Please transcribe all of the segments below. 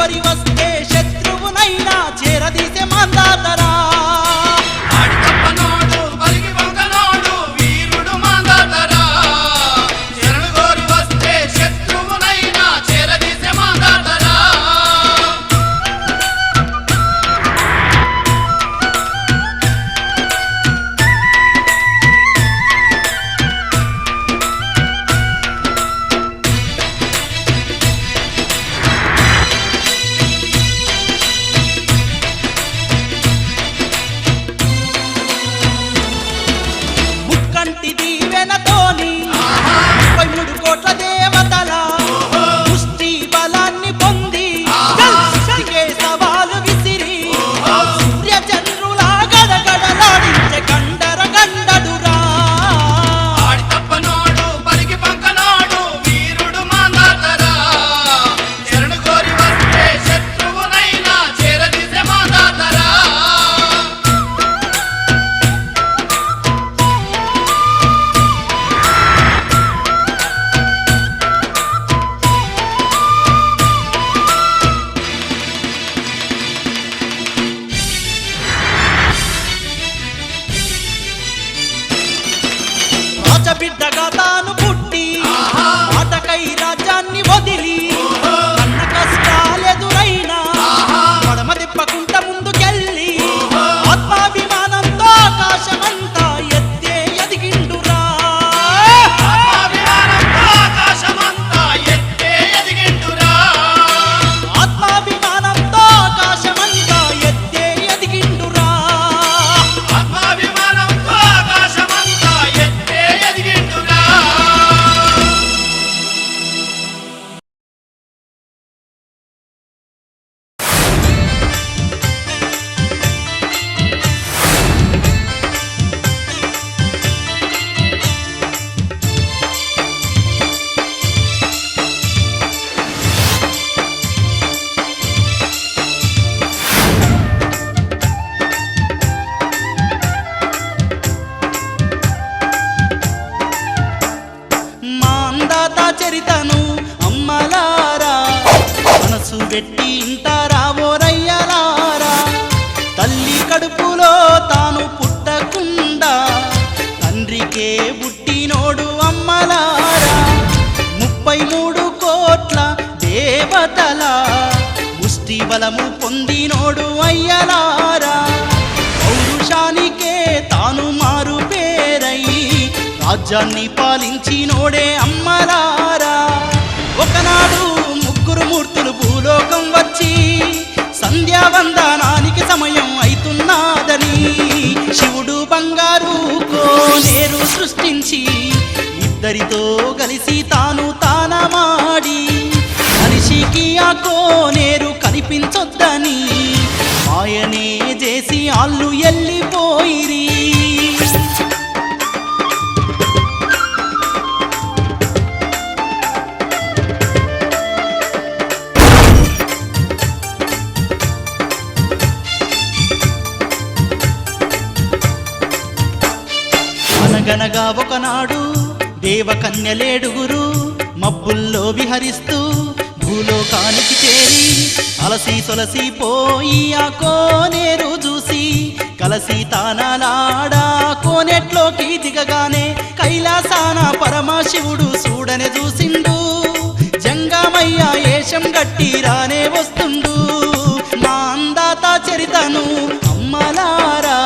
కోరి వస్తే శత్రువునైనా చేరదీసే మందాతరా దీవెనతోని 33 కోట్ల దేవతల పుష్టి బలాన్ని పొంది సవాలు విసిరి సూర్య చంద్రుల గడగడలాడించే గండర గండడురా బిడ్డగా తాను పుట్టి మాటకై రాజ్యాన్ని వదిలి అన్న కష్టాలెదురైనా పడమ తిప్పకుంట ముందుకెళ్ళి ఆత్మాభిమానంతో ఆకాశమంతా ఎత్తే ఎదిగిండురా ఆత్మాభిమానంతో ఆకాశమంతా ఎత్తే ఎదిగిండురా చరితను అమ్మలారా మనసు పెట్టి ఇంటారా ఓరయ్యలారా తల్లి కడుపులో తాను పుట్టకుండా తండ్రికే పుట్టినోడు అమ్మలారా 33 కోట్ల దేవతల ముష్టి బలము పొందినోడు అయ్యలారా పౌరుషానికే తాను మారు పేరై రాజ్యాన్ని పాలించినోడే అమ్మలారా ఒకనాడు 3 మూర్తులు భూలోకం వచ్చి సంధ్యావందనానికి సమయం అవుతున్నదని శివుడు బంగారు కోనేరు సృష్టించి ఇద్దరితో కలిసి తాను తానమాడి మనిషికి ఆ కోనేరు కనిపించొద్దని మాయనే చేసి ఆళ్ళు ఎల్లిపోయిరి అనగనగా ఒకనాడు దేవకన్యలేడుగురు మబ్బుల్లో విహరిస్తూ భూలోకానికి చేరి అలసి సొలసిపోయి ఆ కోనేరు చూసి కలసి తానాలాడా కోనేట్లోకి దిగగానే కైలాసాన పరమశివుడు చూడనే చూసిండు జంగమయ్య ఏషం గట్టి రానే వస్తుండు మా అందాత చరితను అమ్మలారా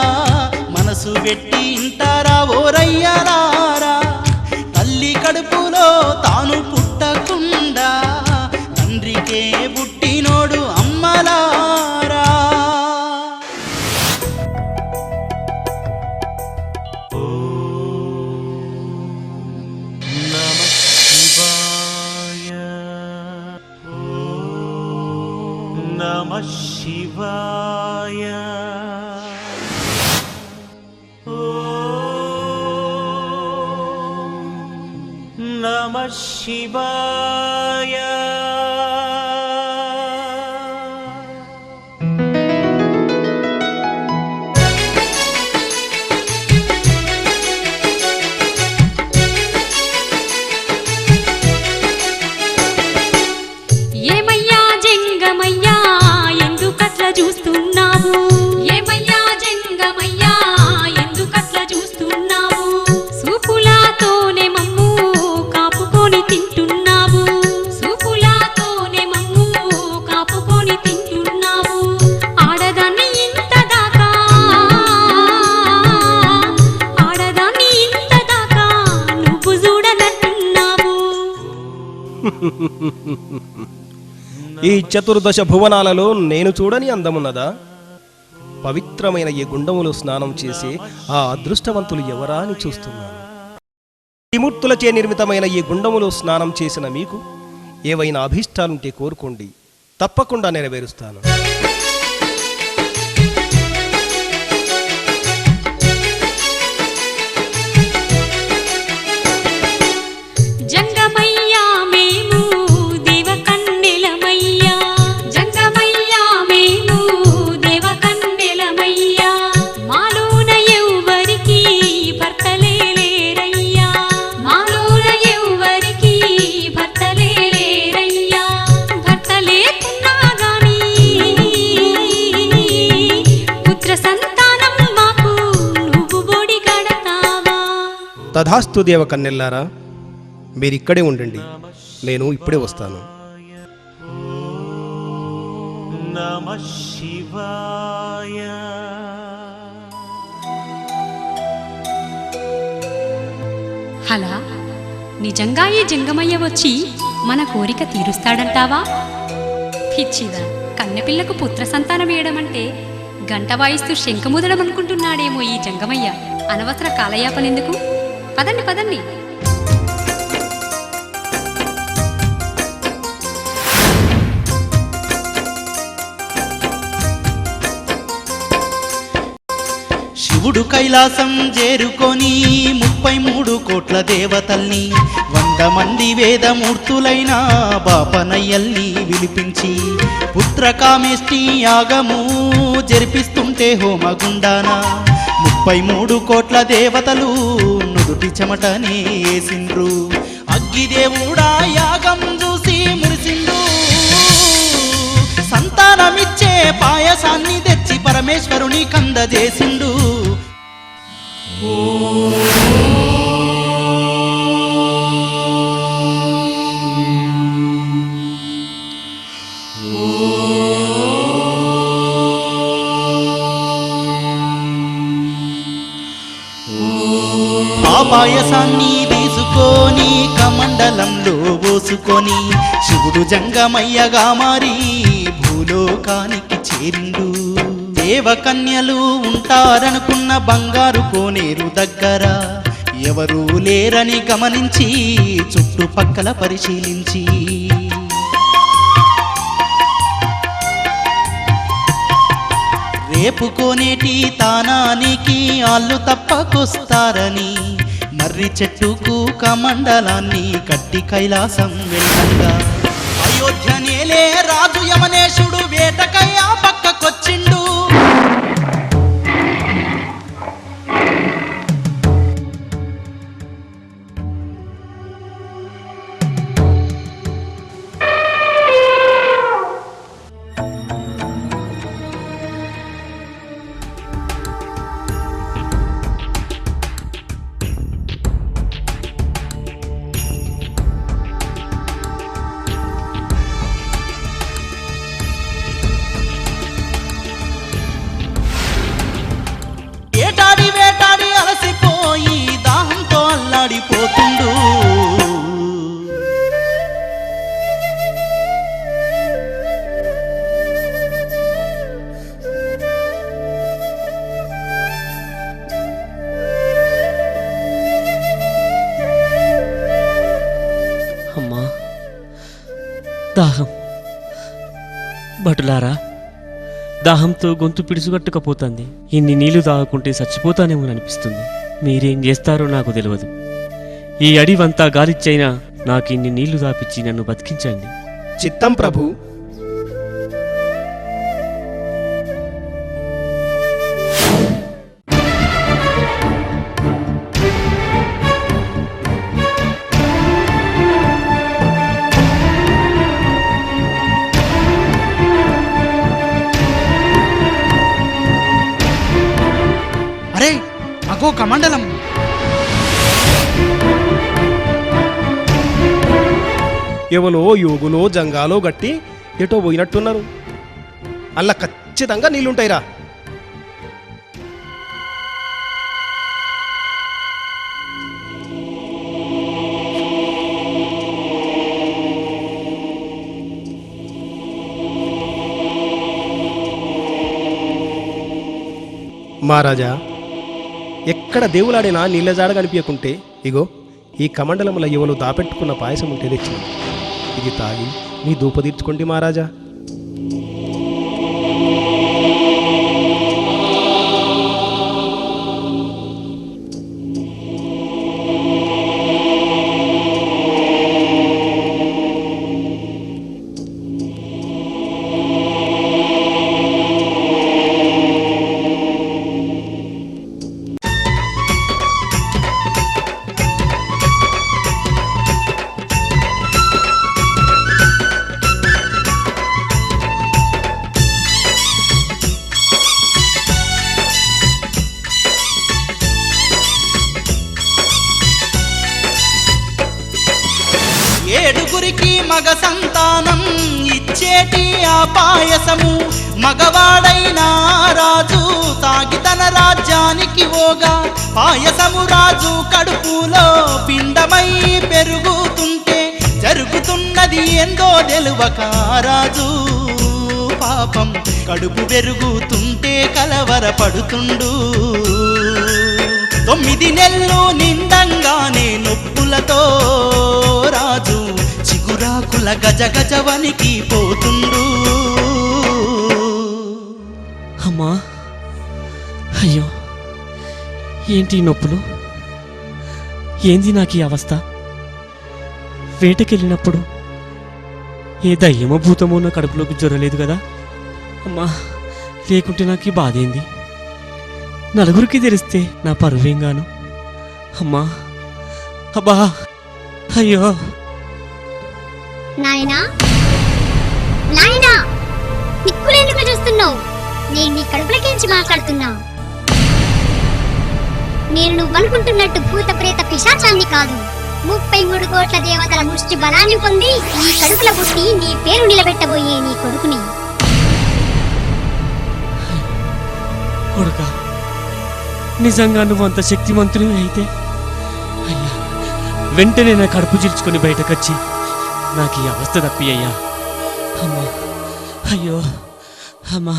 మనసు పెట్టి ఇంటారా ఓరయ్యలారా తల్లి కడుపులో తాను పుట్టకుండా తండ్రికే పుట్టినోడు అమ్మలారా నమః శివాయ నమః శివాయ ఏమయ్యా జంగమయ్యా చూస్తున్నావు? ఏమయ్యా జంగమయ్యా ఎందుకట్లా చూస్తున్నావు? సూపులాతోనే మమ్ము కాపుకొని తింటున్నావు. సూపులాతోనే మమ్ము కాపుకొని తింటున్నావు. ఆడదాన్ని ఇంత దాకా నువ్వు చూడనట్టున్నావు. ఈ చతుర్దశ భువనాలలో నేను చూడని అందమున్నదా? పవిత్రమైన ఈ గుండములో స్నానం చేసి ఆ అదృష్టవంతులు ఎవరా అని చూస్తున్నాను. త్రిమూర్తులచే నిర్మితమైన ఈ గుండములో స్నానం చేసిన మీకు ఏవైనా అభీష్టాలుంటే కోరుకోండి, తప్పకుండా నెరవేరుస్తాను. జంగమయ్యా మేము దేవకన్నెలమయ్యా. జంగమయ్యా మేము దేవకన్నెలమయ్యా. మాలోన ఎవ్వరికి భర్తలే లేరయ్యా. మాలోన ఎవ్వరికి భర్తలే లేరయ్యా. భర్త లేకున్నా గాని పుత్ర సంతానం మాకు నువ్వు బోడి కడతావా? తథాస్తు దేవ కన్నెల్లారా, మీరిక్కడే ఉండండి, నేను ఇప్పుడే వస్తాను. నమః శివాయ. హలా, నిజంగా ఈ జంగమయ్య వచ్చి మన కోరిక తీరుస్తాడంటావా? పిచ్చిదా, కన్నెపిల్లకు పుత్ర సంతానం వేయడమంటే గంట వాయిస్తూ శంఖముదడం అనుకుంటున్నాడేమో ఈ జంగమయ్య. అనవసర కాలయాపనెందుకు? పదండి పదండి. శివుడు కైలాసం చేరుకొని 33 కోట్ల దేవతల్ని 100 మంది వేదమూర్తులైన బాపనయ్యల్ని విలిపించి పుత్రకామేష్టి యాగము జరిపిస్తుంటే హోమగుండాన 33 కోట్ల దేవతలు నుదుటి చెమటనే వేసిండ్రు. అగ్గిదేవుడా యాగం చూసి మురిసిండు. సంతానమిచ్చే పాయసాన్ని తెచ్చి పరమేశ్వరుని కందజేసిండు. ఆ పాయసాన్ని తీసుకొని కమండలంలో పోసుకొని శివుడు జంగమయ్యగా మారి భూలోకానికి చేరిండు. దేవకన్యలు ఉంటారనుకున్న బంగారు కోనేరు దగ్గర ఎవరూ లేరని గమనించి చుట్టుపక్కల పరిశీలించి రేపు కోనేటి తానానికి ఆళ్ళు తప్పకొస్తారని మర్రి చెట్టుకు కమండలాన్ని కట్టి కైలాసం వెళ్ళంగా అయోధ్య నేలే రాజు యమనేశుడు వేటకై ఆ పక్కకొచ్చిండు. వేటాడి అలసిపోయి దాహంతో అల్లాడిపోతుండు. అమ్మా, దాహం. భటులారా, దాహంతో గొంతు పిడుసుగట్టుకపోతుంది. ఇన్ని నీళ్లు తాగుకుంటే చచ్చిపోతానేమో అనిపిస్తుంది. మీరేం చేస్తారో నాకు తెలియదు. ఈ అడివంతా గాలిచ్చైనా నాకు ఇన్ని నీళ్లు దాపిచ్చి నన్ను బతికించండి. చిత్తం ప్రభు. కమండలం. ఎవలో యోగులో జంగాలో గట్టి ఎటో పోయినట్టున్నారు. అలా ఖచ్చితంగా నీళ్ళుంటాయిరా. మహారాజా, ఎక్కడ దేవులాడినా నీళ్ళ జాడ కనిపించకుంటే ఇగో ఈ కమండలముల ఎవరు దాపెట్టుకున్న పాయసం ఉంటే తెచ్చి ఇది తాగి మీ దూప తీర్చుకోండి మహారాజా. ఏడుగురికి మగ సంతానం ఇచ్చేటి ఆ పాయసము మగవాడైన రాజు తాగి తన రాజ్యానికి పోగా పాయసము రాజు కడుపులో పిండమై పెరుగుతుంటే జరుగుతున్నది ఏందో తెలువక రాజు పాపం కడుపు పెరుగుతుంటే కలవరపడుతుండు. 9 నెలలు నిండంగానే నొప్పులతో రాజు చిగురాకుల గజ గజవనికి పోతుండు. అమ్మా, అయ్యో, ఏంటి ఈ నొప్పులు? ఏంది నాకు ఈ అవస్థ? వేటకెళ్ళినప్పుడు ఏ దయ్యమో భూతమో నా కడుపులోకి జ్వరలేదు కదా అమ్మా. లేకుంటే నాకు ఈ బాధ ఏంది? నలుగురికి తెలిస్తే నా పరువేంగాను. అమ్మా, అబ్బా, అయ్యో. నాయనా, నాయనా, నిక్కులెందుకు చూస్తున్నావు? నేను నీ కడుపులకించి మాట్లాడుతున్నా. నేను నువ్వనుకుంటున్నట్టు భూత ప్రేత పిశాచాన్ని కాదు. 33 కోట్ల దేవతల ముష్టి బలాన్ని పొంది నీ కడుపుల పుట్టి నీ పేరు నిలబెట్టబోయే నీ కొడుకుని. కొడుకా, నిజంగా నువ్వు అంత శక్తిమంతుని అయితే అయ్యా, వెంటనే నా కడుపు చీల్చుకొని బయటకొచ్చి నాకు ఈ అవస్థ తప్పి అయ్యా. అమ్మా, అయ్యో, అమ్మా.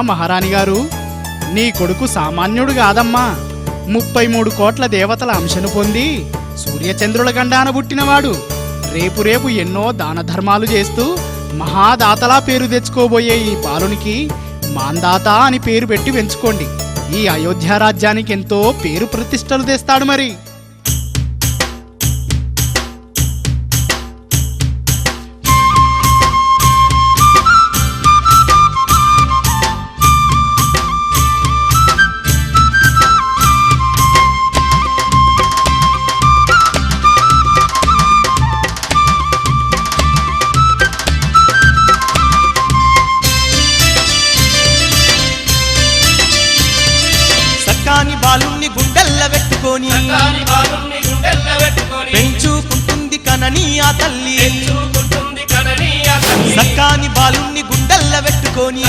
మహారాణి గారు, నీ కొడుకు సామాన్యుడు కాదమ్మా. 33 కోట్ల దేవతల అంశను పొంది సూర్యచంద్రుల గండాన పుట్టినవాడు. రేపు ఎన్నో దాన ధర్మాలు చేస్తూ మహాదాతలా పేరు తెచ్చుకోబోయే ఈ బాలునికి మాందాత అని పేరు పెట్టి పెంచుకోండి. ఈ అయోధ్య రాజ్యానికి ఎంతో పేరు ప్రతిష్టలు తెస్తాడు. మరి పెట్టుకొని పెంచుకుంటుంది కనని ఆ తల్లి సక్కాని బాలుణ్ణి గుండెల్ల పెట్టుకొని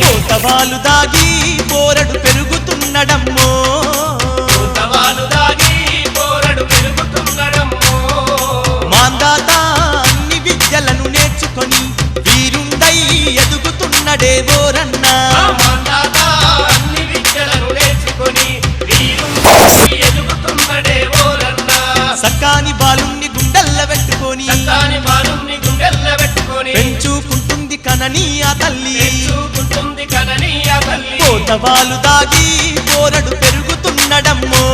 కోతవాలు దాగి పోరడు పెరుగుతున్నడమ్మో మాందాత అన్ని విద్యలను నేర్చుకొని వీరుండై ఎదుగుతున్నడే బోరన్నా సక్కాని బాలుణ్ణి గుండెల్ల పెట్టుకొని పెంచుకుంటుంది కనని ఆ తల్లి కోతవాలు దాగి పోరడు పెరుగుతున్నడమ్మో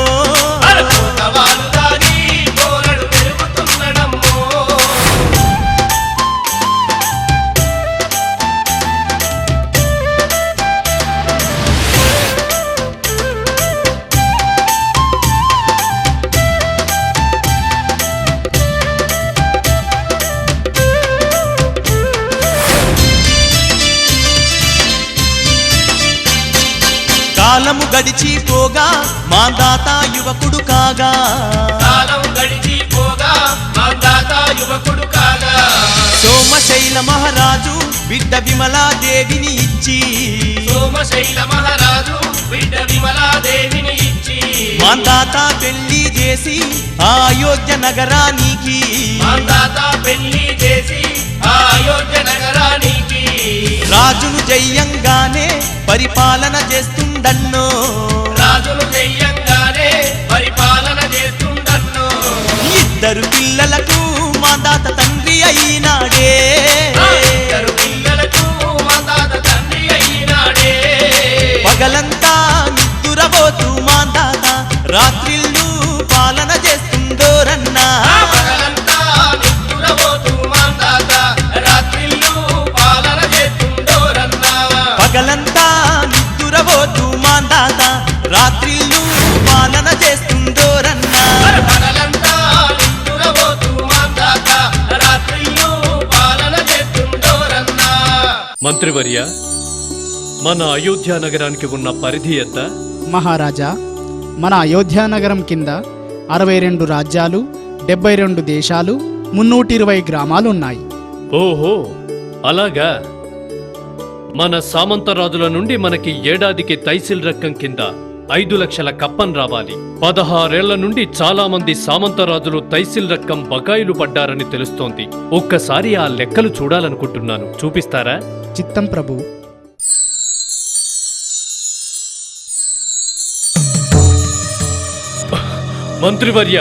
కాలము గడిచిపోగా మాందాత యువకుడు కాగా సోమశైల మహారాజు బిడ్డ విమలాదేవిని ఇచ్చి మాందాత పెళ్లి చేసి ఆ అయోధ్య నగరానికి రాజును జయంగానే పరిపాలన చేస్తుండన్నో ఇద్దరు పిల్లలకు మాందాత తండ్రి అయినాడే పగలంతా నిద్దురబోతూ మాందాత రాత్రిళ్ళు పాలన చేస్తుండోరన్నా పగలంతా నిద్దురబోతూ మాందాత రాత్రిళ్ళు పాలన చేస్తుండోరన్నా మంత్రివర్య, మన అయోధ్య నగరానికి ఉన్న పరిధి ఎంత? మహారాజా, మన అయోధ్య నగరం కింద 62 రాజ్యాలు, 72 దేశాలు, 320 గ్రామాలు ఉన్నాయి. ఓహో, అలాగా. మన సామంతరాజుల నుండి మనకి ఏడాదికి తైసిల్ రక్కం కింద 5 లక్షల కప్పం రావాలి. 16 ఏళ్ల నుండి చాలా మంది సామంతరాజులు తైసిల్ రక్కం బకాయిలు పడ్డారని తెలుస్తోంది. ఒక్కసారి ఆ లెక్కలు చూడాలనుకుంటున్నాను. చూపిస్తారా? చిత్తం ప్రభు. మంత్రివర్య,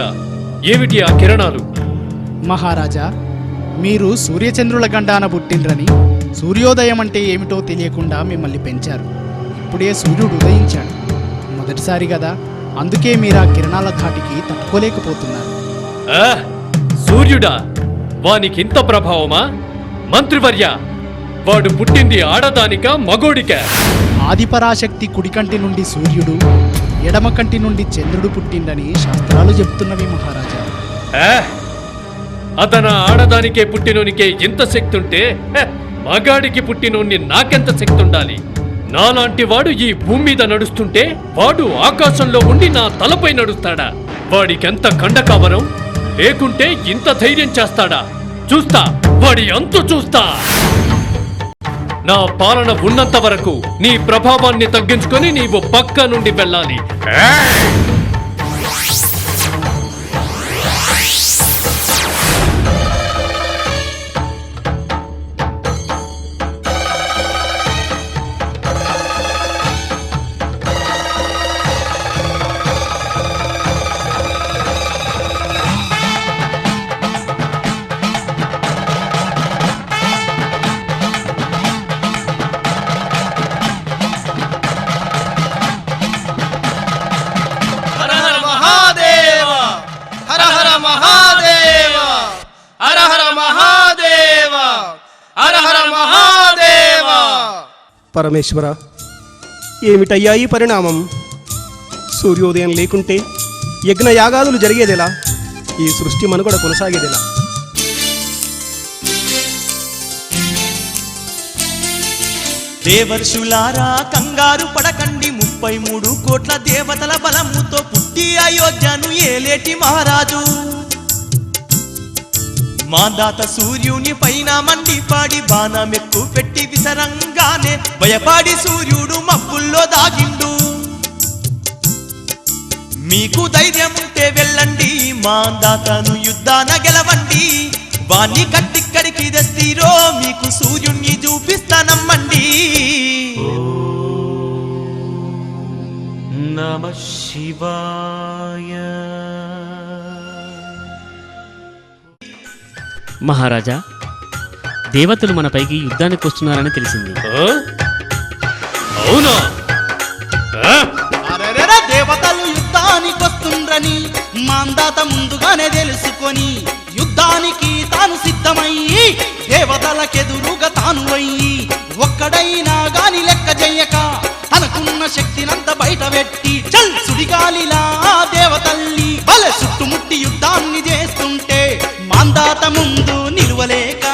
ఏమిటి ఆ కిరణాలు? మహారాజా, మీరు సూర్యచంద్రుల గండాన పుట్టిండ్రని సూర్యోదయం అంటే ఏమిటో తెలియకుండా మిమ్మల్ని పెంచారు. ఇప్పుడే సూర్యుడు ఉదయించాడు. మొదటిసారి కదా, అందుకే మీరు ఆ కిరణాల ధాటికి తట్టుకోలేకపోతున్నారు. సూర్యుడా? వానికింత ప్రభావమా? మంత్రివర్య, వాడు పుట్టింది ఆడదానికా మగోడికా? ఆదిపరాశక్తి కుడికంటి నుండి సూర్యుడు, ఎడమ కంటి నుండి చంద్రుడు పుట్టిండని శాస్త్రాలు చెప్తున్నవి మహారాజా. అతను ఆడదానికే పుట్టినోనికే ఇంత శక్తి ఉంటే మగాడికి పుట్టినోన్ని నాకెంత శక్తి ఉండాలి? నాలాంటి వాడు ఈ భూమి మీద నడుస్తుంటే వాడు ఆకాశంలో ఉండి నా తలపై నడుస్తాడా? వాడికెంత కండకావరం, లేకుంటే ఇంత ధైర్యం చేస్తాడా? చూస్తా, వాడి అంతు చూస్తా. నా పాలన ఉన్నంత వరకు నీ ప్రభావాన్ని తగ్గించుకొని నీవు పక్క నుండి వెళ్ళాలి. పరమేశ్వర, ఏమిటయ్యా ఈ పరిణామం? సూర్యోదయం లేకుంటే యజ్ఞయాగాదులు జరిగేదెలా? ఈ సృష్టి మనుగడ కొనసాగేదెలా? దేవర్షులారా కంగారు పడకండి, 33 కోట్ల దేవతల బలముతో పుట్టి అయోధ్యను ఏలేటి మహారాజు మాందాత సూర్యుని పైన మండిపాడి బాణమెక్కు పెట్టి విసరంగానే భయపాడి సూర్యుడు మబ్బుల్లో దాగిండు మీకు ధైర్యం ఉంటే వెళ్ళండి మాందాతను యుద్ధాన గెలవండి వాణ్ణి కట్టిక్కడికి తెస్తీరో మీకు సూర్యుణ్ణి చూపిస్తానమ్మండి నమః శివాయ. మహారాజా, దేవతలు మనపైకి యుద్ధానికి వస్తున్నారని తెలిసింది. ఆ? అవునా ఆ? అరెరెరె, దేవతలు యుద్ధానికి వస్తుండ్రని మాందాత ముందుగానే తెలుసుకొని యుద్ధానికి తాను సిద్ధమయ్యి దేవతలకెదురుగా తాను అయ్యి ఒక్కడైనా గాని లెక్క చెయ్యక తనకున్న శక్తినంత బయట పెట్టి చల్ సుడిగాలిలా దేవతల్లి బలె చుట్టుముట్టి యుద్ధాన్ని చేస్తుంటే మాందాత ముందు నిలువలేక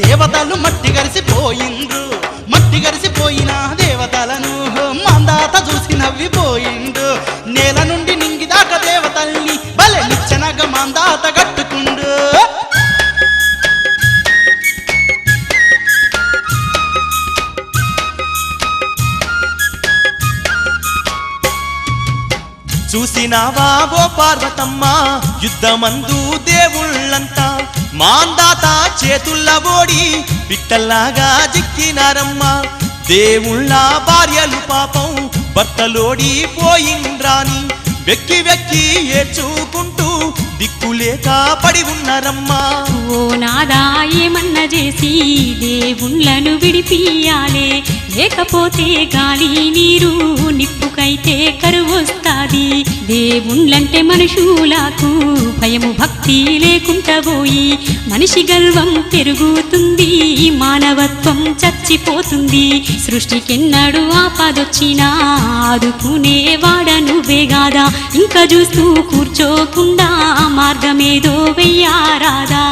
దేవతలు మట్టి గరిసిపోయిండ్రు మట్టి గరిసిపోయిన దేవతలను మాందాత చూసి నవ్విపోయిండు నేల నుండి నింగిదాకా దేవతల్ని బలె నిచ్చనగా మాందాత కట్టుకుండు చూసినావా ఓ పార్వతమ్మ యుద్ధమందు దేవుళ్ళంతా మాందాత చేతుల్ల ఓడి పిట్టల్లాగా జిక్కినారమ్మ దేవుళ్ళ భార్యలు పాపం భర్తలోడి పోయిండ్రాని వెక్కి వెక్కి ఏడ్చుకుంటూ దిక్కులేక పడి ఉన్నారమ్మా ఓ నాదా ఏమన్నా చేసి దేవుళ్ళను విడిపియాలే లేకపోతే గాలి నీరు నిప్పుకైతే కరువొస్తాది దేవుళ్ళంటే మనుషులకు భయము భక్తి లేకుండా పోయి మనిషి గర్వం పెరుగుతుంది మానవత్వం చచ్చిపోతుంది సృష్టికెన్నడు ఆపదొచ్చినా ఆదుకునే వాడను వేగాదా ఇంకా చూస్తూ కూర్చోకుండా మార్గమేదో వెయ్యారాదా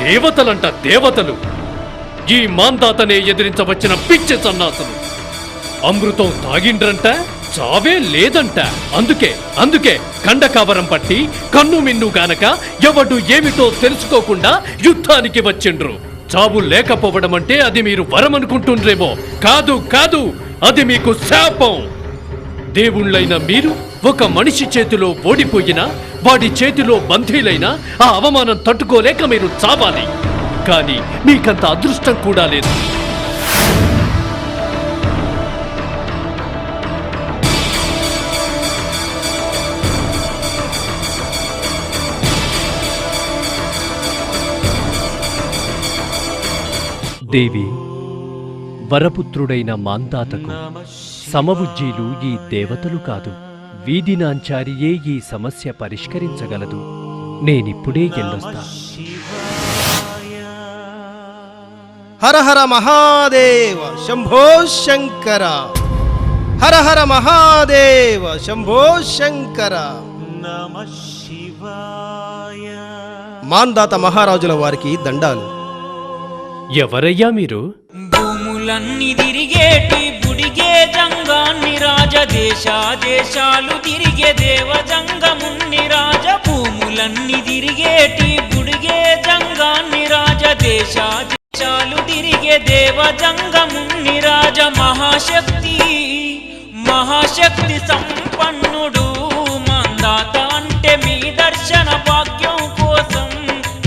దేవతలంట దేవతలు ఈ మాందాతనే ఎదిరించవచ్చిన పిచ్చి సన్నాసులు అమృతం తాగిండ్రంట చావే లేదంట అందుకే కండకావరం పట్టి కన్ను మిన్ను గానక ఎవడు ఏమిటో తెలుసుకోకుండా యుద్ధానికి వచ్చిండ్రు చావు లేకపోవడం అంటే అది మీరు వరమనుకుంటుండ్రేమో కాదు అది మీకు శాపం దేవుళ్ళైన మీరు ఒక మనిషి చేతిలో ఓడిపోయినా వాడి చేతిలో బంధీలైనా ఆ అవమానం తట్టుకోలేక మీరు చావాలి కానీ మీకంత అదృష్టం కూడా లేదు దేవి వరపుత్రుడైన మాందాతకు సమబుజ్జీలు ఈ దేవతలు కాదు వీధి నాంచారియే ఈ సమస్య పరిష్కరించగలదు నేనిప్పుడే ఎల్లొస్తా హర హర మహాదేవ శంభో శంకర హర హర మహాదేవ శంభో శంకర నమః శివాయ. మాందాత మహారాజుల వారికి దండాలు. ఎవరయ్యా మీరు భూములన్నీ తిరిగేటి బుడిగే జంగాన్ని రాజదేశాలు తిరిగే దేవజంగమున్ని రాజ భూములన్నీ తిరిగేటి బుడిగే జంగాన్ని రాజదేశాలు తిరిగే దేవజంగమున్ని రాజ మహాశక్తి సంపన్నుడు మాందాత అంటే మీ దర్శన భాగ్యం కోసం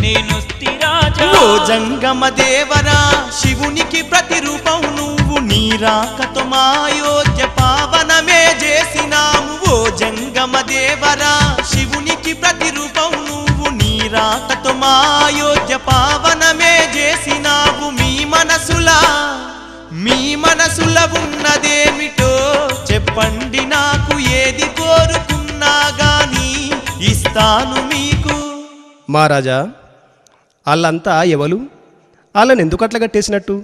నేను స్థిరాజా ఓ జంగమ దేవరా శివునికి ప్రతిరూపం నువ్వు నీ రాకతో మా అయోధ్య పావనమే చేసినాము ఓ జంగమ దేవరా శివునికి ప్రతిరూపం నువ్వు నీ రాకతో మా అయోధ్య పావనమే చేసినావు మీ మనసుల ఉన్నదేమిటో చెప్పండి నాకు ఏది కోరుకున్నా గాని ఇస్తాను మీకు మహారాజా వాళ్ళంతా ఎవలు వాళ్ళని ఎందుకు అట్లా కట్టేసినట్టు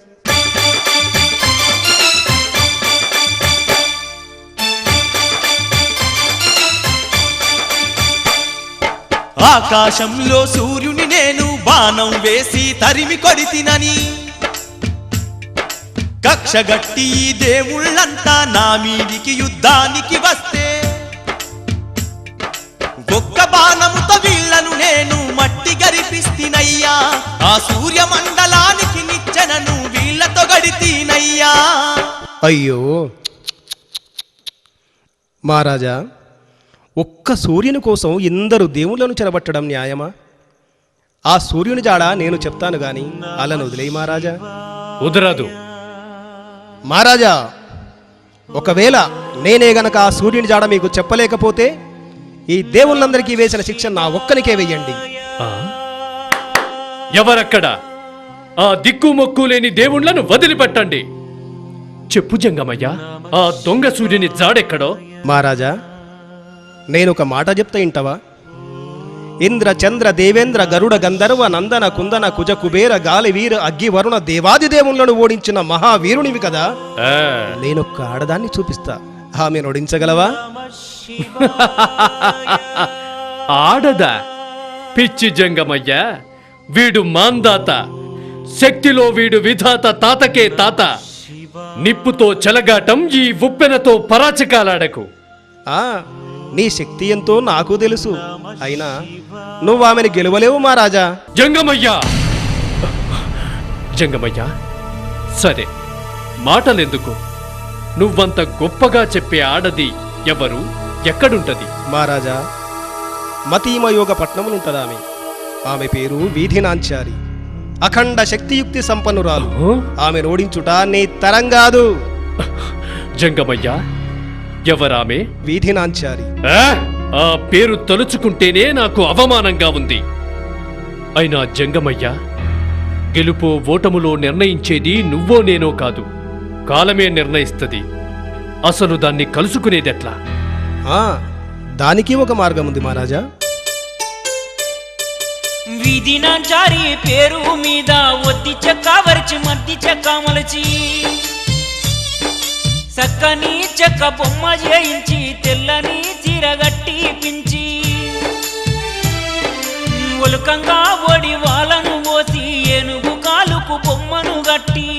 ఆకాశంలో సూర్యుని నేను బాణం వేసి తరిమి కొడితినని కక్షగట్టి ఈ దేవుళ్ళంతా నా మీదికి యుద్ధానికి వస్తే ఒక్క బాణముతో వీళ్లను నేను మట్టి గరిపిస్తినయ్యా ఆ సూర్యమండలానికి నిచ్చెనను వీళ్లతో గడితీనయ్యా. అయ్యో మహారాజా, ఒక్క సూర్యుని కోసం ఇందరు దేవుళ్ళను చెరబట్టడం న్యాయమా? ఆ సూర్యుని జాడ నేను చెప్తాను గాని అలను వదిలేయి మహారాజా. కుదరదు. మహారాజా, ఒకవేళ నేనే గనక ఆ సూర్యుని జాడ మీకు చెప్పలేకపోతే ఈ దేవుళ్ళందరికీ వేసిన శిక్ష నా ఒక్కనికే వెయ్యండి. ఎవరక్కడ? ఆ దిక్కుమొక్కు లేని దేవుళ్లను వదిలిపెట్టండి. చెప్పు జంగమయ్య, ఆ దొంగ సూర్యుని జాడెక్కడో? మహారాజా, నేనొక మాట చెప్తా ఇంటవా? ఇంద్ర చంద్ర దేవేంద్ర గరుడ గంధర్వ నందన కుందన కుజ కుబేర గాలి వీర అగ్గి వరుణ దేవాది దేవుళ్లను ఓడించిన మహావీరునివి కదా. నేనొక్క ఆడదాన్ని చూపిస్తా, ఆమెను ఓడించగలవా? ఆడదా? పిచ్చి జంగమయ్య, వీడు మాందాత, శక్తిలో వీడు విధాత, తాతకే తాత. నిప్పుతో చెలగాటం, ఈ ఉప్పెనతో పరాచకాలాడకు. నీ శక్తి ఎంతో నాకు తెలుసు, అయినా నువ్వు ఆమెను గెలవలేవు మహారాజా. జంగమయ్య జంగమయ్య, సరే మాటలెందుకు? నువ్వంత గొప్పగా చెప్పే ఆడది ఎవరు, ఎక్కడుంటది? మహారాజా, మతీమయోగ పట్నములుంటది ఆమె. ఆమె పేరు వీధినాంచారి, అఖండ శక్తియుక్తి సంపన్నురాలు. ఆమె ఓడించుట నీ తరం కాదు. జంగమయ్య, ఎవరామె? వీధినాంచారి. ఆ పేరు తలుచుకుంటేనే నాకు అవమానంగా ఉంది. అయినా జంగమయ్య, గెలుపో ఓటములో నిర్ణయించేది నువ్వో నేనో కాదు, కాలమే నిర్ణయిస్తది. అసలు దాన్ని కలుసుకునేదెట్లా? దానికి ఒక మార్గం ఉంది మహారాజా. విధినాచారి పేరు మీద ఒత్తి చెక్క వరిచి మద్ది చెక్క మలచి చక్కని చెక్క బొమ్మ చేయించి తెల్లని చీరగట్టి పించి ఒలుకంగా ఒడి వాళ్ళను పోసి ఏనుగు కాలుకు బొమ్మను గట్టి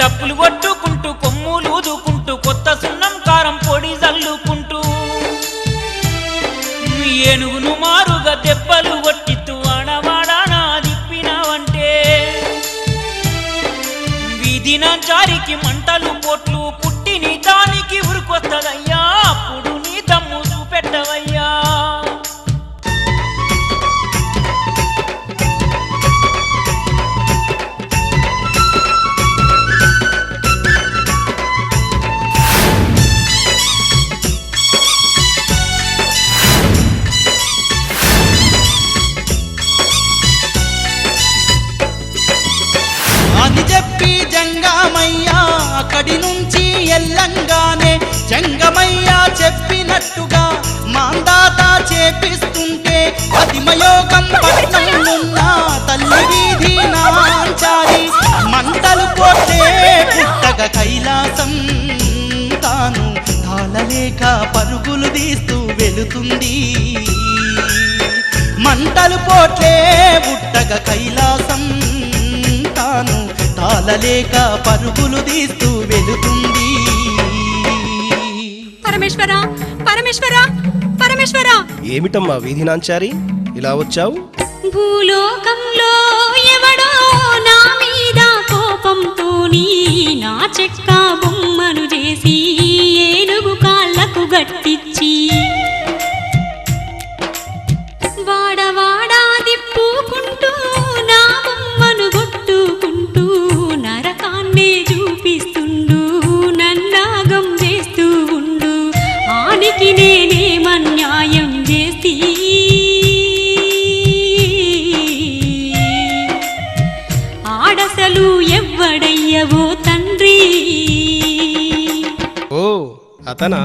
డప్పులు కొట్టుకుంటూ కొమ్ములు ఊదుకుంటూ కొత్త సున్నం కారం పొడి జల్లుకుంటూ ఏనుగును మారుగా దెబ్బలు కొట్టితూ ఆడవాడానా దిప్పినావంటే వీధినాచారికి మంటలు పోట్లు పుట్టిని దానికి ఉరికొస్తదయ్యా. అప్పుడు నీ దమ్ము చూపెట్టవయ్యా. అని చెప్పి జంగమయ్య అక్కడి నుంచి ఎల్లంగానే జంగమయ్య చెప్పినట్టుగా మాందాత చేపిస్తుంటే పతిమయోగం పట్నంలోన్న తల్లి వీధినాంచారి మంటలు పోతే పుట్టగ కైలాసం తాను తాళలేక పరుగులు తీస్తూ వెళుతుంది. మంటలు పోట్లే పుట్టగ కైలాసం తాను తాళలేక పరుగులు తీస్తూ వెళుతుంది. పరమేశ్వర పరమేశ్వర పరమేశ్వర! ఏమిటమ్మా వీధినాంచారి, ఇలా వచ్చావు? భూలోకంలో ఎవడో నా మీద కోపంతో నా చెక్క బొమ్మను చేసి ఏనుగు కాళ్ళకు గట్టించి వాడవాడా దిప్పుకుంటూ నా బొమ్మను కొట్టుకుంటూ నరకాన్నే చూపిస్తుండు, నన్నాగం చేస్తూ ఉండు. ఆనికి నేనేమన్యాయం చేసి ఆడసలు ఎవ్వడయ్యవో తండ్రి. ఓ అతనా?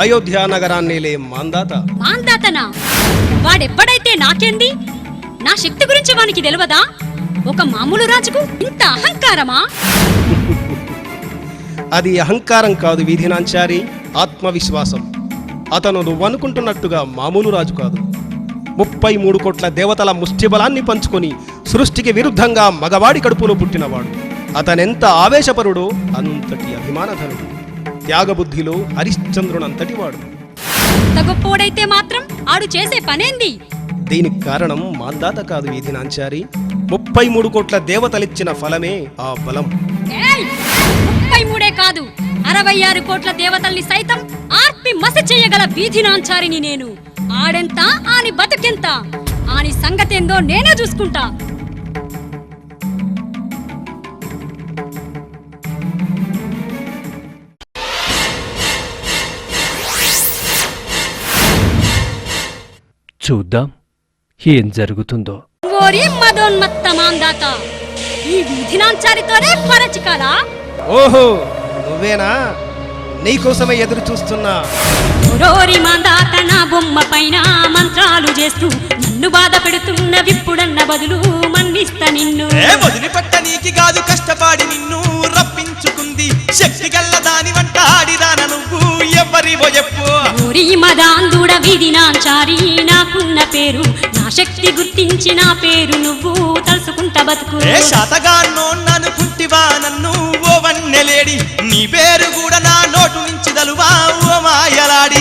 అయోధ్య నగరాన్నేలే మాందాత. మాందాతనా? వాడెవ్వడైతే నాకేంది? నా శక్తి గురించి వానికి తెలియదా? ఒక మామూలు రాజుకు ఇంత అహంకారమా? అది అహంకారం కాదు వీధినాంచారి, ఆత్మవిశ్వాసం. అతను నువ్వనుకుంటున్నట్టుగా మామూలు రాజు కాదు. 33 కోట్ల దేవతల ముష్టిబలాన్ని పంచుకొని సృష్టికి విరుద్ధంగా మగవాడి కడుపులో పుట్టినవాడు. అతనెంత ఆవేశపరుడో అంతటి అభిమానధనుడు. త్యాగబుద్ధిలో హరిశ్చంద్రునంతటి వాడు. అంత గొప్పోడైతే మాత్రం ఆడు చేసే పనేంది? దీనికి కారణం మాందాత కాదు వీధినాంచారి. 33 కోట్ల దేవతలిచ్చిన ఫలమే ఆ బలం. 33 కాదు 66 కోట్ల దేవతల్ని సైతం ఆర్పి మసి చేయగల వీధినాంచారిని నేను. ఆడెంత ఆని బతుకెంత, ఆని సంగతేందో నేనే చూసుకుంటా. చూద్దాం ఏం జరుగుతుందో. ఓరి మదోన్మత్త మాందాత, ఈ వీధినాంచారితోనే పరచికాలా? ఓహో, నువ్వేనా? నీకోసమే ఎదురు చూస్తున్నా. ఓరోరి మాందాత, నా బొమ్మ పైన మంత్రాలు చేస్తూ నన్ను బాధ పెడుతున్న విప్పుడన్న బదులు మన్నిస్తా నిన్ను. వదిలిపెట్ట నీకి కాదు కష్టపడి నిన్ను రప్పించుకుంది. శక్తి గల్ల దాని వంట ఆడిదాన నువ్వు ఎవరివో చెప్పు. ఓరి మదాందుడ వీధినాంచారి, నాకున్న పేరు నా శక్తి గుర్తించి నా పేరు నువ్వు తలుసుకుంటా బతుకు. శాతగాన్నో ననుకుంటివా నన్ను ఓ వన్నెలేడి, నీ పేరు కూడా నా నోటు నుంచి దలువా ఓ మాయలాడి.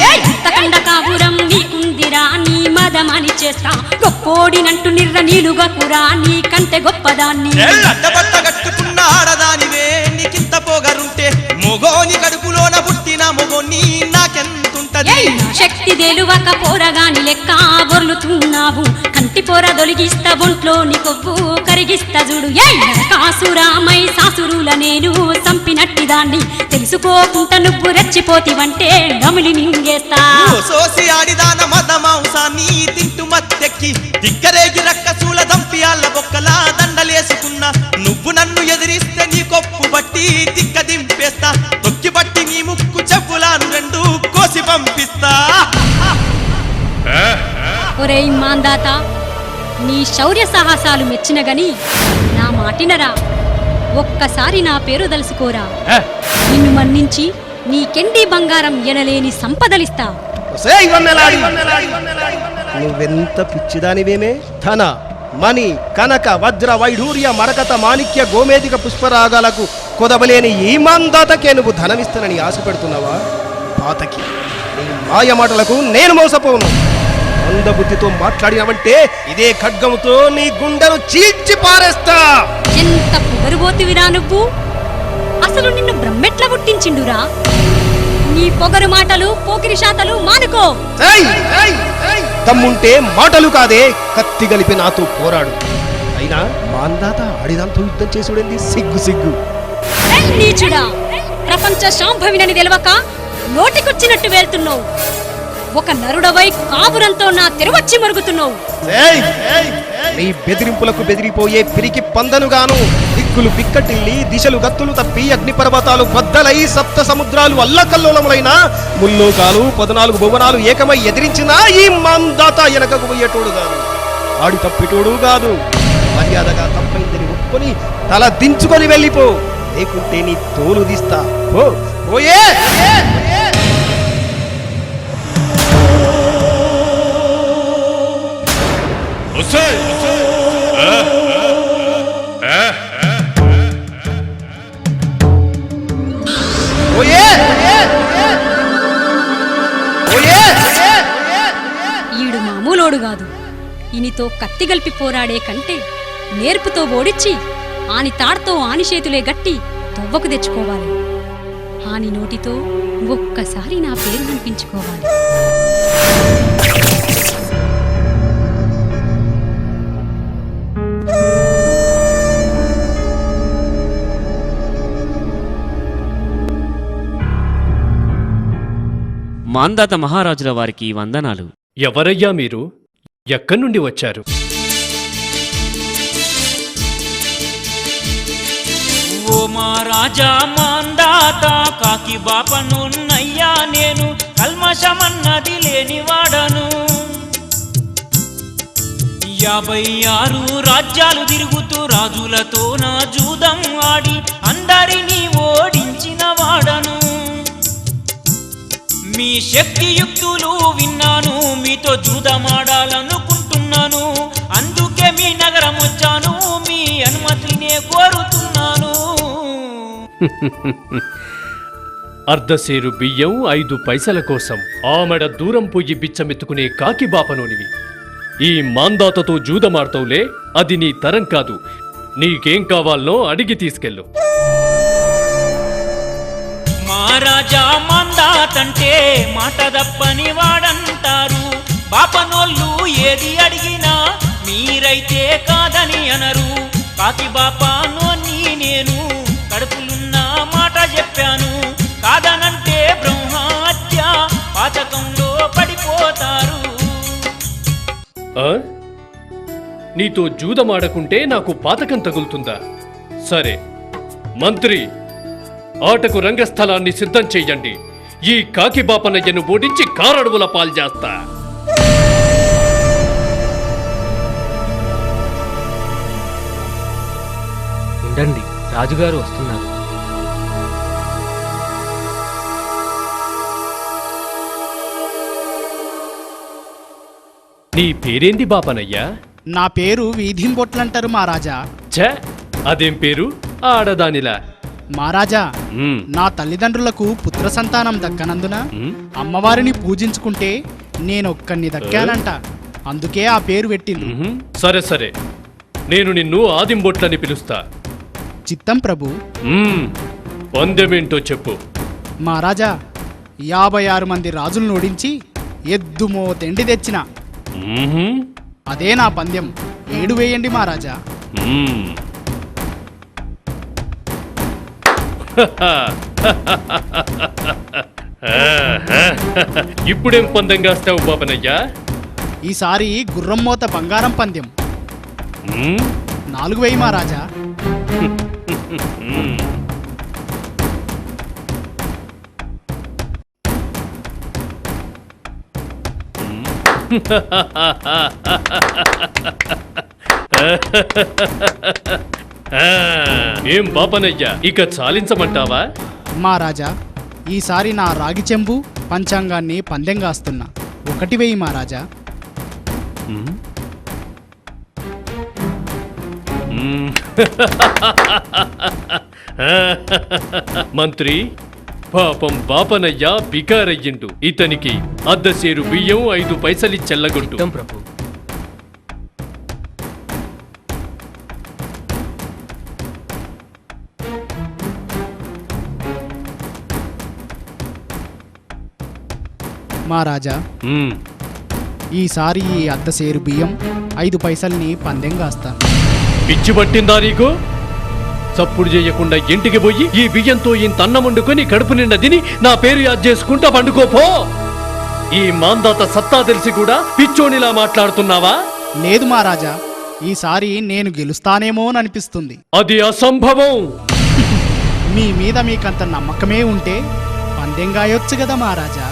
కండ కాపురం నీకుందిరా, నీ మదమని చేస్తా. గొప్పోడినంటూ నిర్ర నీలుగా కురా, నీ కంటే గొప్పదాన్ని. అడ్డబట్ట కట్టుకున్న ఆడదానివే, నీకింత పొగరుంటే మొగోని కడుపులోన పుట్టిన మొగోని నాకెంతుంటది. శక్తి దేలువక పోరగాని లెక్క బొర్లుతున్నావు. కంటి పోర దొలిగిస్తా, ఒంట్లోని కొవ్వు కరిగిస్తా చూడు. కాసురామై సాసురుల నేను సంపినట్టి దాన్ని తెలుసుకోకుండా నువ్వు రెచ్చిపోతివంటే నమిలి మింగేస్తా. సోసి ఆడిదాన మద మాంసాన్ని తింటూ మత్తెక్కి దిక్కరేగి రక్కసూల దంపియాల బొక్కలా దండలేసుకున్నా. నువ్వు నన్ను ఎదిరిస్తే నీ కొప్పు బట్టి దిక్క దింపేస్తా. తొక్కి బట్టి నీ ముక్కు చెప్పులాను రెండు కోసి పంపిస్తా. ఒరేయ్ మాందాత, నీ శౌర్య సాహసాలు మెచ్చిన గని నా మాటినరా. ఒక్కసారి నా పేరు దలుసుకోరా, నిన్ను మన్నించి నీ కెండి బంగారం ఎనలేని సంపదలిస్తా. నువ్వెంత పిచ్చిదానివేమే. ధన, మణి, కనక, వజ్ర, వైఢూర్య, మరకత, మాణిక్య, గోమేదిక పుష్పరాగాలకు కొదవలేని ఈ మాందాతకే నువ్వు ధనమిస్తానని ఆశ పెడుతున్నావా? పాతకి నీ మాయ మాటలకు నేను మోసపోను. మందబుద్ధితో మాట్లాడినవంటే ఇదే ఖడ్గముతో నీ గుండెను చీల్చి పారేస్తా. ఎంత పొగరుబోతువిరా నువ్వు. అసలు నిన్ను బ్రహ్మెట్ల పుట్టించిండురా. నీ పొగరు మాటలు పోకిరి శాతలు మానుకో. తమ్ముంటే మాటలు కాదే, కత్తి గలిపి నాతో పోరాడు. అయినా మాందాత ఆడిదాంతో యుద్ధం చేసుడేంది? సిగ్గు సిగ్గు. నీచుడా, ప్రపంచ శాంభవినని తెలవక నోటికొచ్చినట్టు వెళ్తున్నావు. ఒక నరుడవై కాపురంతో నా తెరవచ్చి మరుగుతున్నావు. నీ బెదిరింపులకు బెదిరిపోయే పిరికి పందనుగాను దిక్కులు పిక్కటిల్లి దిశలు గత్తులు తప్పి అగ్నిపర్వతాలు బద్దలై సప్త సముద్రాలు అల్లకల్లోలములైన ముల్లోకాలు 14 భువనాలు ఏకమై ఎదిరించినా ఈ మాందాత వెనకకు పోయేటోడు కాదు. ఆడి తప్పిటోడు కాదు. మర్యాదగా తప్పైందని ఒప్పుకొని తల దించుకొని వెళ్ళిపో, లేకుంటే నీ తోలు తీస్తా. పోయే. ఈడు మామూలోడు కాదు. ఈనితో కత్తి గల్పి పోరాడే కంటే నేర్పుతో ఓడిచ్చి ఆని తాడుతో ఆని చేతులే గట్టి తొవ్వకు తెచ్చుకోవాలి. ఆని నోటితో ఒక్కసారి నా పేరు వినిపించుకోవాలి. మాందాత మహారాజుల వారికి వందనాలు. ఎవరయ్యా మీరు? ఎక్కడి నుండి వచ్చారు? ఓ మా రాజా మాందాత, కాకి బాపనున్నయ్యా నేను, కల్మషమన్నది లేనివాడను. 56 రాజ్యాలు తిరుగుతూ రాజులతో నా జూదం ఆడి అందరినీ ఓడించిన వాడను. మీ శక్తియుక్తులు విన్నాను, మీతో జూదమాడాలనుకుంటున్నాను. మీ నగరం వచ్చాను, మీ అనుమతినే కోరుతున్నాను. అర్ధసేరు బియ్యం 5 పైసల కోసం ఆమెడ దూరం పొయ్యి బిచ్చమెత్తుకునే కాకి బాపనోనివి. ఈ మాందాతతో జూదమాడతావులే, అది నీ తరం కాదు. నీకేం కావాలనో అడిగి తీసుకెళ్ళు. మహారాజా మందాతంటే మాట తప్పని వాడంటారు. బాపనోళ్ళు ఏది అడిగినా మీరైతే కాదని అనరు. కాకి బాపనోని నేను కడుపులున్న మాట చెప్పాను. కాదనంటే బ్రహ్మహత్య పాతకంలో పడిపోతారు. నీతో జూదమాడకుంటే నాకు పాతకం తగులుతుందా? సరే మంత్రి, ఆటకు రంగస్థలాన్ని సిద్ధం చెయ్యండి. ఈ కాకి బాపనయ్యను ఓడించి కారడువుల పాల్చేస్తా. ఉండండి, రాజుగారు వస్తున్నారు. నీ పేరేంది బాపనయ్యా? నా పేరు వీధింబొట్లంటారు మహారాజా. ఛ, అదేం పేరు ఆడదానిలా? మహారాజా, మ్మ్. నా తల్లిదండ్రులకు పుత్ర సంతానం దక్కనందున మ్మ్. అమ్మవారిని పూజించుకుంటే నేనొక్కన్ని దక్కానంట. అందుకే ఆ పేరు పెట్టింది. సరే సరే, నేను నిన్ను ఆదింబొట్లని పిలుస్తా. చిత్తం ప్రభు. పందెమేంటో చెప్పు. మహారాజా, 56 మంది రాజులను ఓడించి ఎద్దుమో తెండి తెచ్చిన అదే నా పందెం. 7 వేయండి మహారాజా. ఇప్పుడేం పందెం కాస్తావు బాపనయ్యా? ఈసారి గుర్రం మోత బంగారం పందెం. 4 వేయి మహారాజా. ఏం బాపనయ్యా, ఇక చాలించమంటావా? మహారాజా, ఈసారి నా రాగి చెంబు పంచాంగాన్ని పందెం కాస్తున్నా. 1 వేయి మహారాజా. మంత్రి, పాపం బాపనయ్య బికారయ్యిండు. ఇతనికి అర్ధసేరు బియ్యం 5 పైసలి చెల్లగొట్టు. ప్రభు. మహారాజా, ఈసారి ఈ అర్ధసేరు బియ్యం 5 పైసల్ని పందెం కాస్తాను. పిచ్చి పట్టిందా నీకు? చప్పుడు చేయకుండా ఇంటికి పోయి ఈ బియ్యంతో ఇంత అన్నం వండుకొని కడుపు నిండా తిని నా పేరు యాద్ చేసుకుంటా పండుకోపో. ఈ మాందాత సత్తా తెలిసి కూడా పిచ్చోనిలా మాట్లాడుతున్నావా? లేదు మహారాజా, ఈసారి నేను గెలుస్తానేమోననిపిస్తుంది. అది అసంభవం. మీ మీద మీకంత నమ్మకమే ఉంటే పందెం గాయొచ్చు కదా మహారాజా.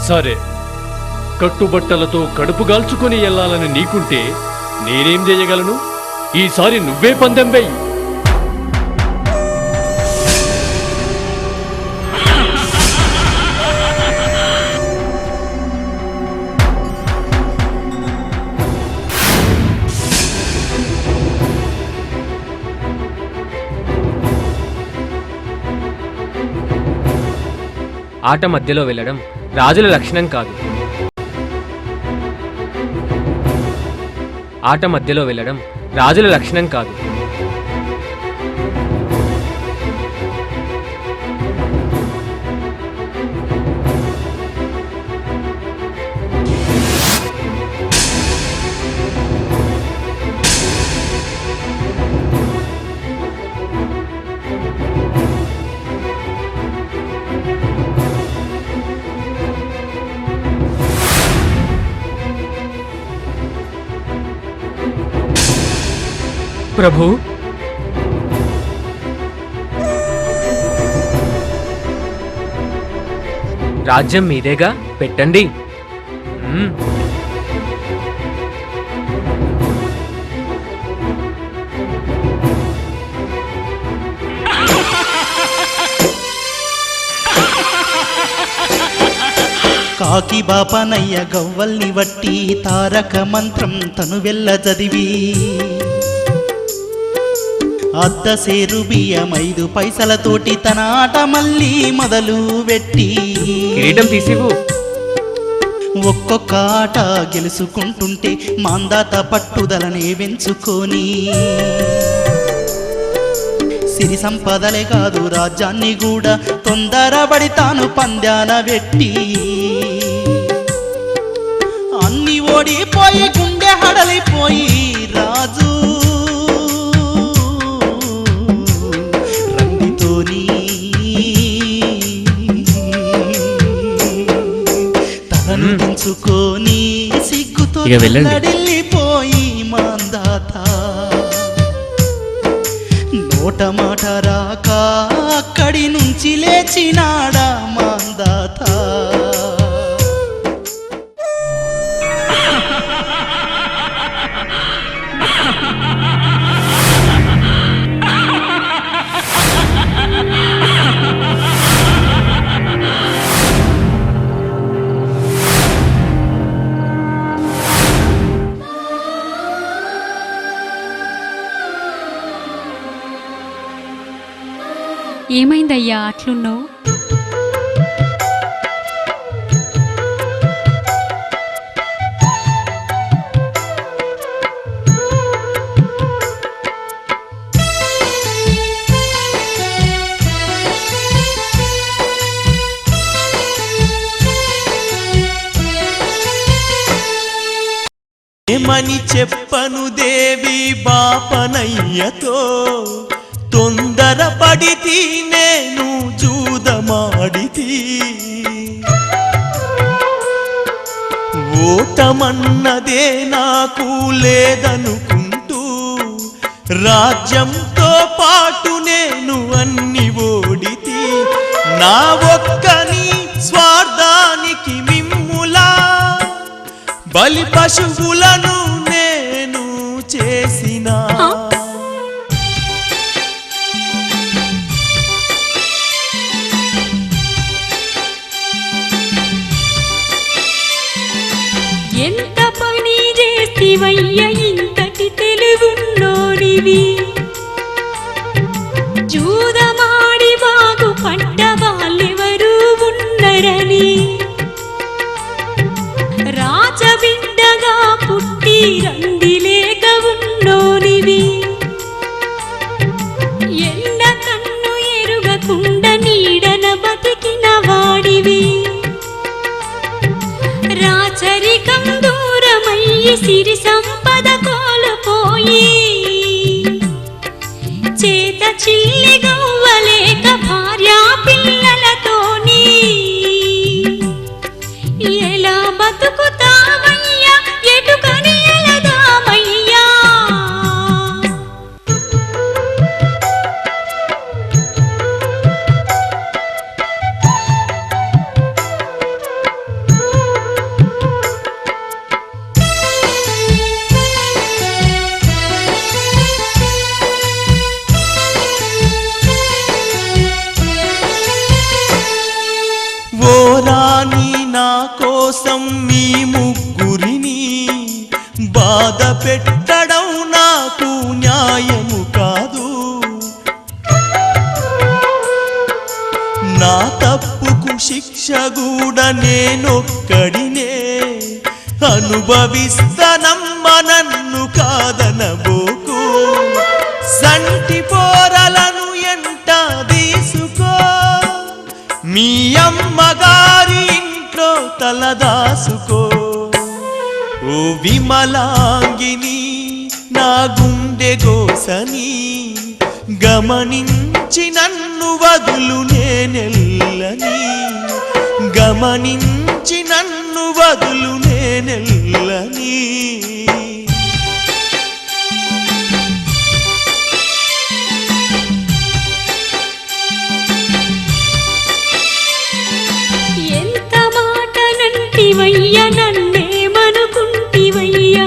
సరే, కట్టుబట్టలతో కడుపు గాల్చుకొని వెళ్ళాలని నీకుంటే నేనేం చేయగలను? ఈసారి నువ్వే పందెం వెయ్యి. ఆట మధ్యలో వెళ్ళడం రాజుల లక్షణం కాదు. ఆట మధ్యలో వెళ్ళడం రాజుల లక్షణం కాదు. ప్రభు, రాజ్యం మీదేగా, పెట్టండి. కాకి బాపనయ్య గవ్వల్ని వట్టి తారక మంత్రం తను వెళ్ళ చదివి అద్ద సేరు బియ్యం 5 పైసలతోటి తన ఆట మళ్ళీ మొదలు పెట్టి కిరీటం తీసివు. ఒక్కొక్క ఆట గెలుచుకుంటుంటే మాందాత పట్టుదలనే పెంచుకొని సిరి సంపదలే కాదు రాజ్యాన్ని కూడా తొందరపడి తాను పంద్యాల పెట్టి అన్ని ఓడిపోయి గుండె హడలిపోయి రాజు రందితోని తలను పెంచుకొని సిగ్గుతో ఇక వెళ్ళండి. వెళ్ళిపోయి మాందాత నోట మాట రాక అక్కడి నుంచి లేచినాడా మాందాత. ఏమైందయ్యా అట్లున్నావు? ఏమని చెప్పను దేవి బాపనయ్యతో, తొందరపడితి నేను జూదమాడితి. ఓటమన్నదే నాకు లేదనుకుంటూ రాజ్యంతో పాటు నేను అన్ని ఓడితి. నా ఒక్కని స్వార్థానికి మిమ్ములా బలి పశువులను నేను చేసినా. ఎంత పని చేస్తివయ్య ఇంతటి తెలుగున్నోడివి, జూదమాడి బాగు పడ్డ వాళ్ళెవరు ఉన్నరని, రాజబిడ్డగా పుట్టి రందిలేక ఉన్నోనివి, ఎండ కన్ను ఎరుగకుండా నీడన బతికిన వాడివి, రాచరికం దూరమయ్యి సిరి సంపద కోల్పోయి చేత చిల్లి గవ్వలేక భార్యా పిల్లలతోని ఎలా బతుకుతావయ్యా, ఎటుకని ఎలదామయ్యా. ఓ రాణి నా కోసం మీ ముగ్గురిని బాధ పెట్టడం నాకు న్యాయము కాదు. నా తప్పుకు శిక్ష కూడా నేనొక్కడినే అనుభవిస్తానమ్మ, నన్ను కాదనబోకు. సంటి పోరలను ఎంట తీసుకో, మీ అమ్మగారి ఇంట్లో తలదాసుకో. ఓ విమలాంగిని నా గుండె గోసని గమనించి నన్ను వదులు నేనెల్లని, గమనించి నన్ను వదులు నేనెల్లని. ఎంత మాటనంటివయ్య నన్నేమనుకుంటివయ్యా,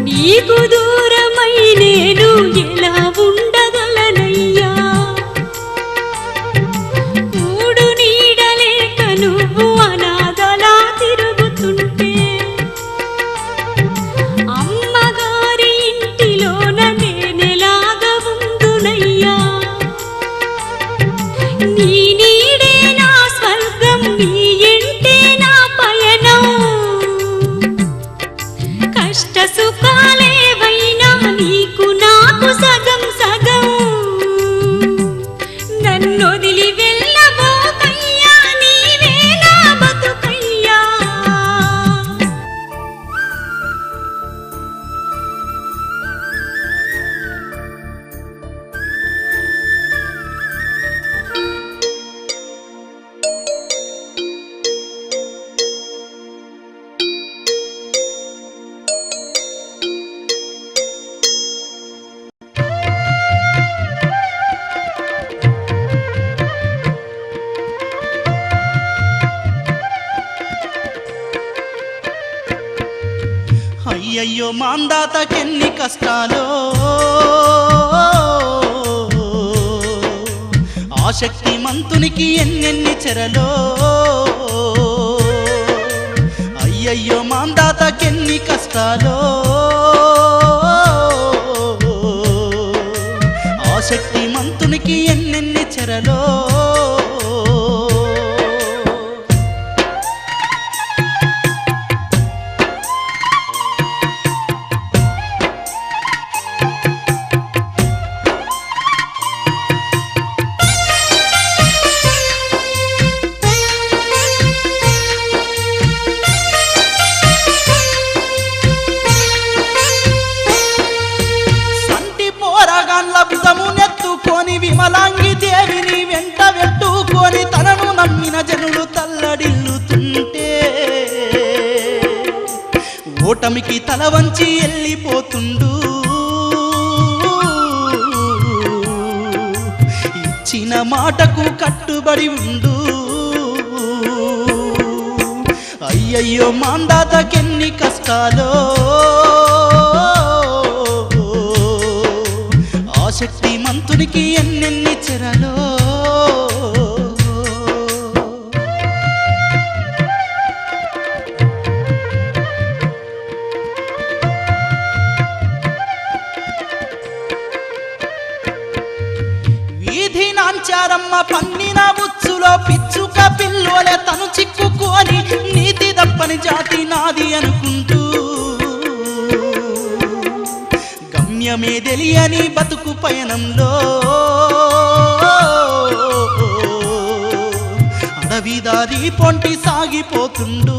నీకు దూరమై నేను ఎలా ఉండగలనయ్యా. మూడు నీడలేకను నీ నీడే నా స్వర్గం, నీ ఇంటే నా పయనం. కష్ట సుఖాలేవైనా నీకు నాకు సగం సగం. నన్నొదిలి వెళ్ళబోకయ్యా, నీవే నా బతుకయ్యా. అయ్యయ్యో మాందాతకెన్ని కష్టాలో, ఆశక్తి మంతునికి ఎన్నెన్ని చెరలో. అయ్యయ్యో మాందాతకెన్ని కష్టాలో, ఆశక్తి మంతునికి ఎన్నెన్ని చెరలో. విమలాంగి దేవిని వెంట వెట్టుకొని తనను నమ్మిన జనులు తల్లడిల్లుతుంటే, ఓటమికి తల వంచి వెళ్ళిపోతుండు. ఇచ్చిన మాటకు కట్టుబడి ఉండు. అయ్యయ్యో మాందాతకెన్ని కష్టాలో, ఆశక్తి మంతునికి ఎన్నెన్ని చెరలో. వీధి నాంచారమ్మ పన్నిన ఉచ్చులో పిచ్చుక పిల్లోలే తను చిక్కుకొని, నీతి దప్పని జాతి నాది అనుకుంటూ, గమ్యమే తెలియని బతుకు పయనంలో అడవిదారి పొంటి సాగిపోతుండు.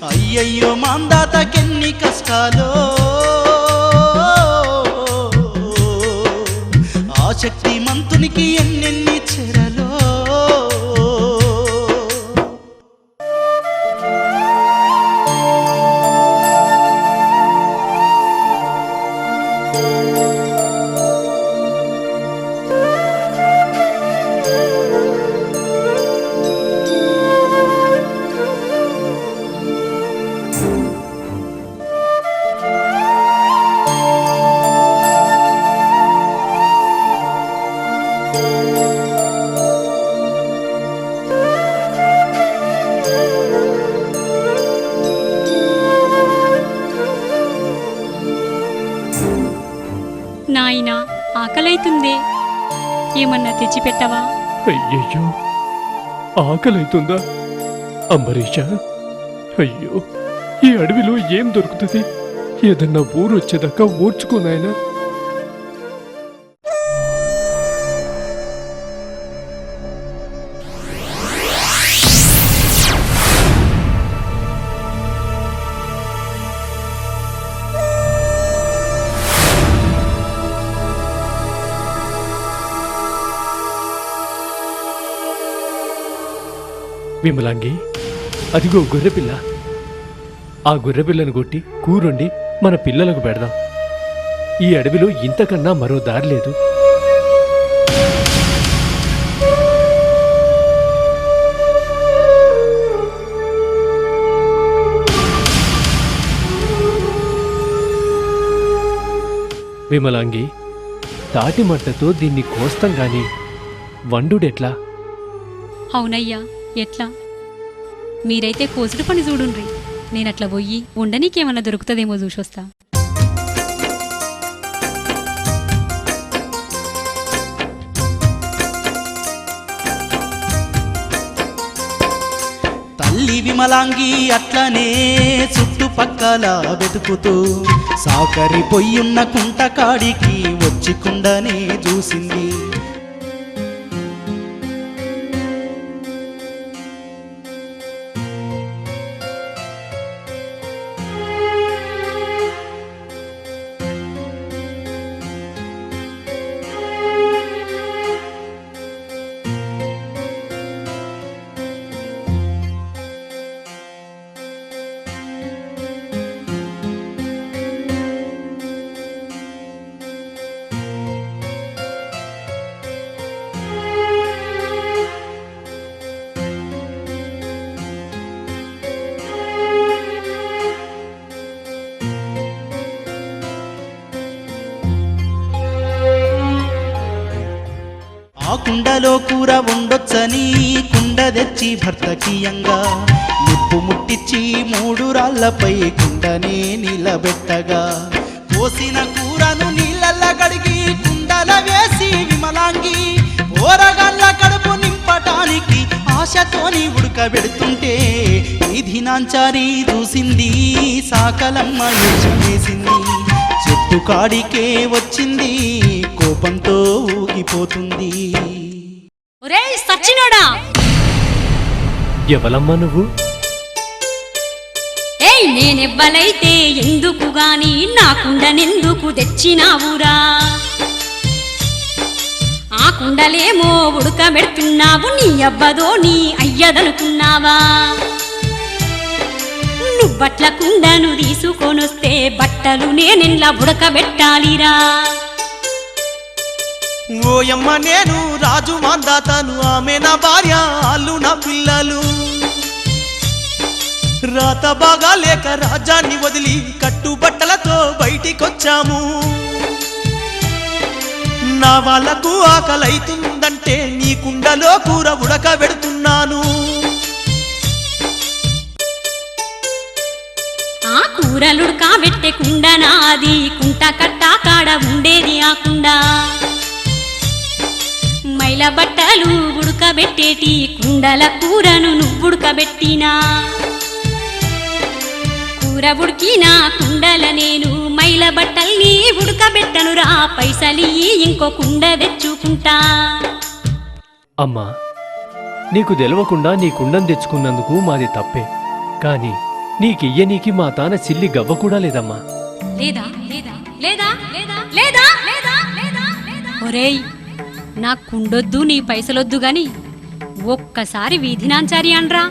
అయ్యయ్యో మాందాతకెన్ని కష్టాలో, ఆశక్తి మంతునికి ఎన్నెన్ని చెరలో. నాయనా, ఆకలైతుందే, ఏమన్నా తెచ్చిపెట్టవా? అయ్యయ్యో, ఆకలైతుందా అంబరీషా? అయ్యో, ఈ అడవిలో ఏం దొరుకుతుంది? ఏదన్నా ఊరు వచ్చేదాకా ఓర్చుకోనాయనా. విమలాంగి, అదిగో గొర్రెపిల్ల. ఆ గొర్రెపిల్లను కొట్టి కూరొండి మన పిల్లలకు పెడదాం. ఈ అడవిలో ఇంతకన్నా మరో దారి లేదు. విమలాంగి, తాటి మట్టతో దీన్ని కోస్తాం గాని వండుడెట్లా? అవునయ్యా, ఎట్లా? మీరైతే కోసుడు పని చూడుండ్రి, నేనట్లా పోయి ఉండనీకేమన్నా దొరుకుతుందేమో చూసొస్తా. విమలాంగి అట్లనే చుట్టుపక్కల వెతుకుతూ సాకరి పొయ్యున్న కుంట కాడికి వచ్చి కుండనే చూసింది. ఆ కుండలో కూర ఉండొచ్చని కుండ తెచ్చి భర్తకీయంగా నిప్పు ముట్టించి 3 రాళ్లపై కుండనే నిలబెట్టగా పోసిన కూరను నీళ్ళల్ల కడిగి కుండల వేసి విమలాంగి ఓరగల్ల కడుపు నింపటానికి ఆశతోని ఉడకబెడుతుంటే వీధి నాంచారి చూసింది. సాకలమ్మ వేసింది. చెట్టు కాడికే వచ్చింది. కోపంతో ఊగిపోతుంది. ఒరేయ్ సచ్చినోడా, ఎవలమ్మా నువ్వు? ఏయ్ నేనెవ్వలైతే ఎందుకు గాని నా కుండనెందుకు తెచ్చినావురా? ఆ కుండలేమో ఉడకబెడుతున్నావు, నీ అబ్బదో నీ అయ్యదనుకున్నావా? నువ్వట్ల కుండను తీసుకొనొస్తే బట్టలు నేనెల్లా ఉడకబెట్టాలిరా? ఓయమ్మ నేను రాజు మాందాతను, ఆమె నా భార్య, ఆళ్ళు నా పిల్లలు. రాత బాగా లేక రాజ్యాన్ని వదిలి కట్టుబట్టలతో బయటికొచ్చాము. నా వాళ్ళకు ఆకలైతుందంటే నీ కుండలో కూర ఉడకబెడుతున్నాను. ఆ కూరలుడకబెట్టే కుండ నాది, కుంట కట్టా కాడ ఉండేది ఆ కుండ. మైల బట్టలు ఉడకబెట్టేటి కుండల కూరను నువ్వుడకబెట్టినా. కూర ఉడికినా కుండల నేను మైల బట్టల్ని ఉడకబెట్టనురా. పైసలియ్యి ఇంకో కుండ తెచ్చుకుంటా. అమ్మా, నీకు తెలవకుండా నీ కుండను తెచ్చుకున్నందుకు మాది తప్పే. కాని నీకియ్యనీకి మా తాన సిల్లి గవ్వ కూడా లేదమ్మా. లేదా లేదా లేదా లేదా లేదా లేదా లేదా లేదా ఒరేయ్, నా కుండొద్దు నీ పైసలొద్దు గాని ఒక్కసారి వీధినాంచారి అండ్రా.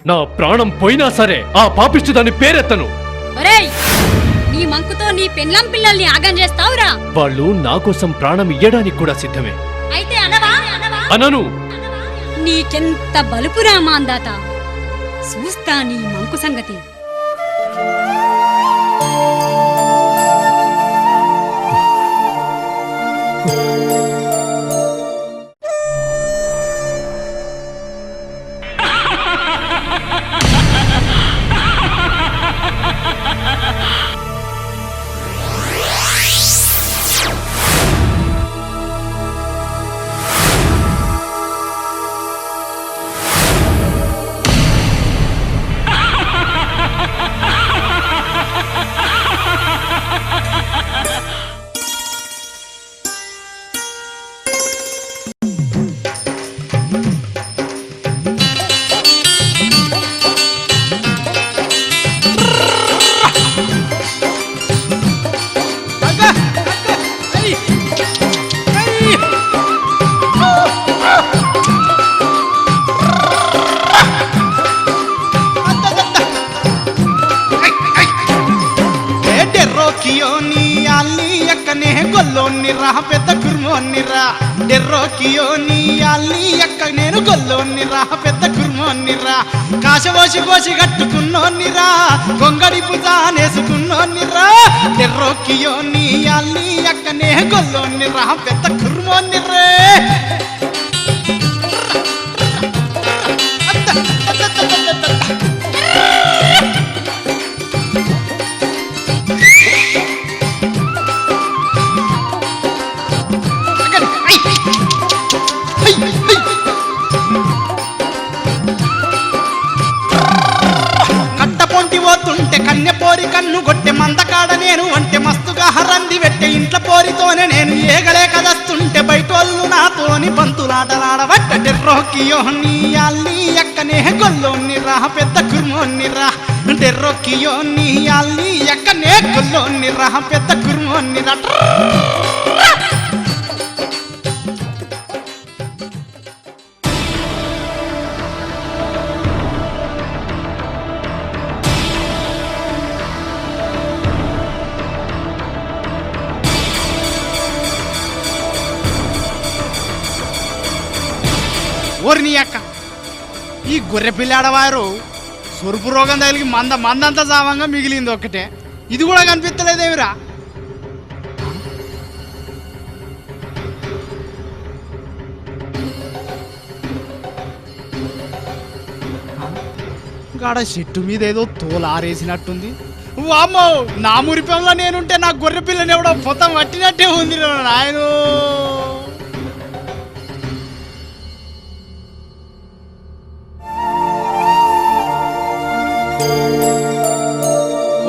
నా ప్రాణం పోయినా సరే ఆ పాపిష్టి దాని పేరెత్తను. ఒరేయ్, నీ మంకుతో నీ పెళ్ళాం పిల్లల్ని ఆగం చేస్తావురా? వాళ్ళు నా కోసం ప్రాణం ఇయ్యడానికి కూడా సిద్ధమే. అయితే అనవా? అనను. నీకెంత బలుపురా మాందాత, చూస్తా నీ మంకు సంగతి. గొల్లోన్నిరా పెద్ద కుర్మోన్నిరా. డెర్రోకియో నీ అల్లి ఎక్క నేను గొల్లోన్నిరా పెద్ద కుర్మోన్నిరా. కాశవోసి కోసి కట్టుకున్నోన్నిరా, గొంగడి పుజానేసుకున్నోన్నిరా. డెర్రోకియో నీ అల్లి ఎక్కనే గొల్లోన్నిరా పెద్ద కుర్మోన్నిరే. కన్ను గొట్టె మందకాడ నేను అంటే మస్తుగా హరంది వెట్టె ఇంట్లో పోరితోనే నేను ఏగలే కదస్తుంటే బయటోళ్ళు నాతోని బంతులాటలాడబట్ట డెర్రోకియో నీ అల్లి ఎక్కనే గొల్లోని రా పెద్ద కుర్మోన్ని రా డెర్రోకియో నీ అల్లి ఎక్కనే గొల్లోని రా పెద్ద కుర్మోన్ని రా. ఓరిని అక్క ఈ గొర్రె పిల్లాడవారు సొరుపు రోగం తగిలి మందంతా సావంగా మిగిలింది ఒక్కటే, ఇది కూడా కనిపించలేదేమిరా? గాడ చెట్టు మీద ఏదో తోలారేసినట్టుంది. వామ్మో, నా మురిపంలో నేనుంటే నా గొర్రె పిల్లని ఎవడో పొతం పట్టినట్టే ఉంది నాయనో.